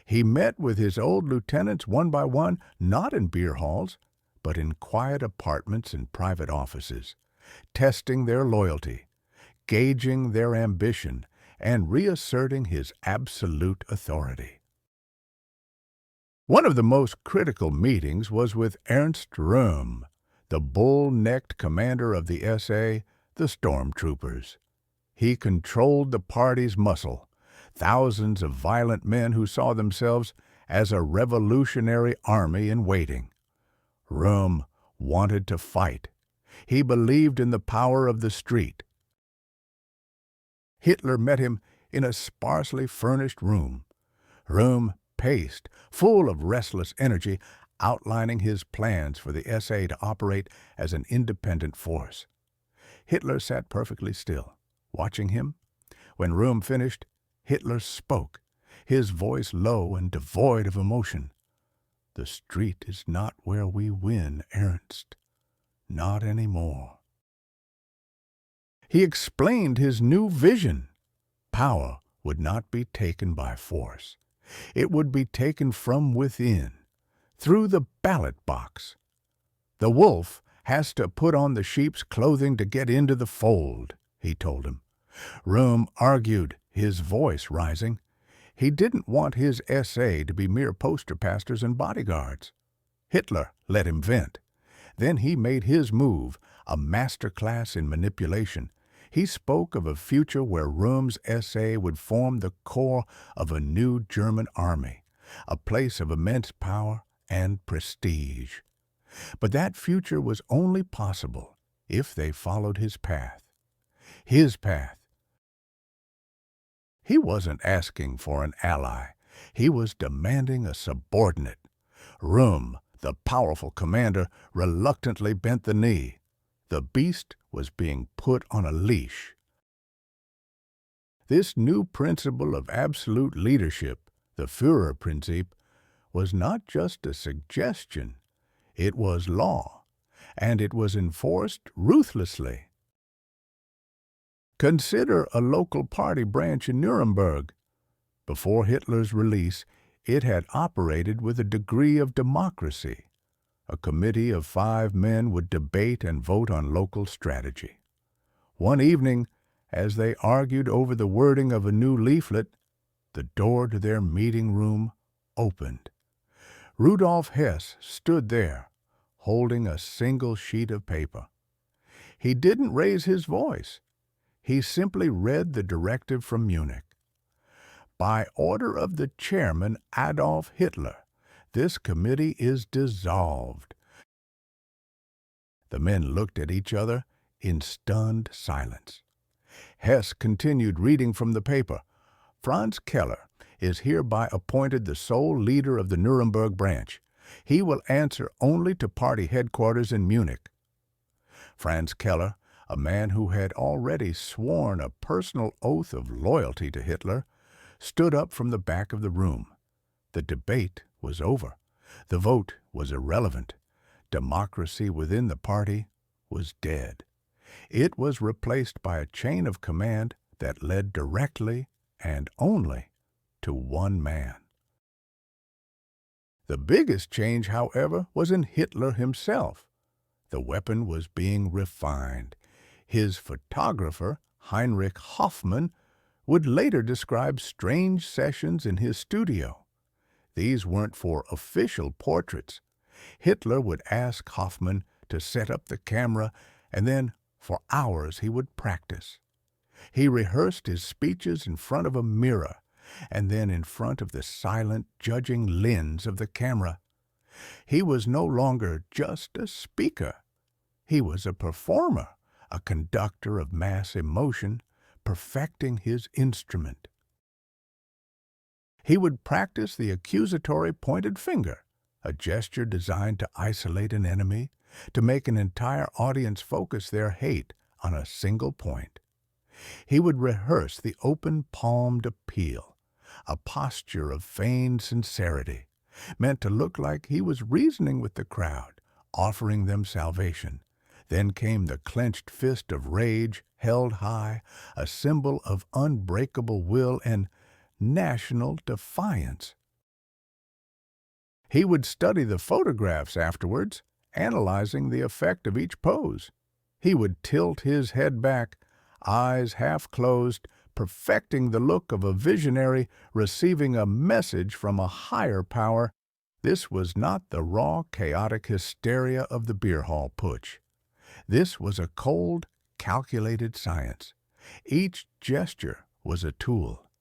He met with his old lieutenants one by one, not in beer halls, but in quiet apartments and private offices, testing their loyalty, gauging their ambition, and reasserting his absolute authority. One of the most critical meetings was with Ernst Röhm, the bull-necked commander of the SA, the stormtroopers. He controlled the party's muscle, thousands of violent men who saw themselves as a revolutionary army in waiting. Röhm wanted to fight. He believed in the power of the street. Hitler met him in a sparsely furnished room. Röhm paced, full of restless energy, outlining his plans for the SA to operate as an independent force. Hitler sat perfectly still, watching him. When Röhm finished, Hitler spoke, his voice low and devoid of emotion. "The street is not where we win, Ernst. Not anymore." He explained his new vision. Power would not be taken by force. It would be taken from within, through the ballot box. The wolf has to put on the sheep's clothing to get into the fold, he told him. Röhm argued, his voice rising. He didn't want his SA to be mere poster pastors and bodyguards. Hitler let him vent. Then he made his move, a master class in manipulation. He spoke of a future where Röhm's SA would form the core of a new German army, a place of immense power and prestige. But that future was only possible if they followed his path. His path. He wasn't asking for an ally. He was demanding a subordinate. Röhm, the powerful commander, reluctantly bent the knee. The beast was being put on a leash. This new principle of absolute leadership, the Führerprinzip, was not just a suggestion, it was law, and it was enforced ruthlessly. Consider a local party branch in Nuremberg. Before Hitler's release, it had operated with a degree of democracy. A committee of 5 men would debate and vote on local strategy. One evening, as they argued over the wording of a new leaflet, the door to their meeting room opened. Rudolf Hess stood there, holding a single sheet of paper. He didn't raise his voice. He simply read the directive from Munich. By order of the chairman, Adolf Hitler, this committee is dissolved. The men looked at each other in stunned silence. Hess continued reading from the paper. Franz Keller is hereby appointed the sole leader of the Nuremberg branch. He will answer only to party headquarters in Munich. Franz Keller, a man who had already sworn a personal oath of loyalty to Hitler, stood up from the back of the room. The debate was over. The vote was irrelevant. Democracy within the party was dead. It was replaced by a chain of command that led directly and only to one man. The biggest change, however, was in Hitler himself. The weapon was being refined. His photographer, Heinrich Hoffmann, would later describe strange sessions in his studio. These weren't for official portraits. Hitler would ask Hoffmann to set up the camera, and then for hours he would practice. He rehearsed his speeches in front of a mirror, and then in front of the silent, judging lens of the camera. He was no longer just a speaker. He was a performer, a conductor of mass emotion, perfecting his instrument. He would practice the accusatory pointed finger, a gesture designed to isolate an enemy, to make an entire audience focus their hate on a single point. He would rehearse the open-palmed appeal, a posture of feigned sincerity, meant to look like he was reasoning with the crowd, offering them salvation. Then came the clenched fist of rage, held high, a symbol of unbreakable will and national defiance. He would study the photographs afterwards, analyzing the effect of each pose. He would tilt his head back, eyes half closed, perfecting the look of a visionary receiving a message from a higher power. This was not the raw, chaotic hysteria of the beer hall putsch. This was a cold, calculated science. Each gesture was a tool.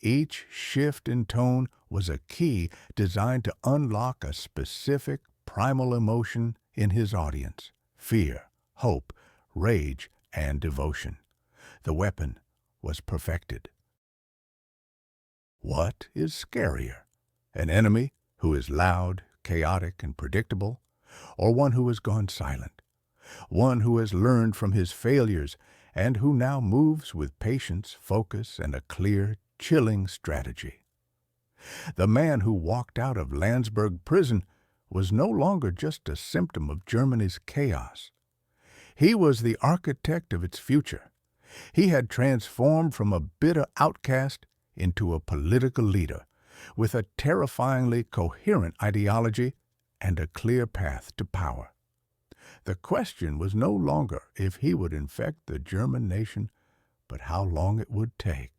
Each shift in tone was a key designed to unlock a specific, primal emotion in his audience: fear, hope, rage, and devotion. The weapon was perfected. What is scarier? An enemy who is loud, chaotic, and predictable, or one who has gone silent? One who has learned from his failures and who now moves with patience, focus, and a clear, chilling strategy. The man who walked out of Landsberg prison was no longer just a symptom of Germany's chaos. He was the architect of its future. He had transformed from a bitter outcast into a political leader, with a terrifyingly coherent ideology and a clear path to power. The question was no longer if he would infect the German nation, but how long it would take.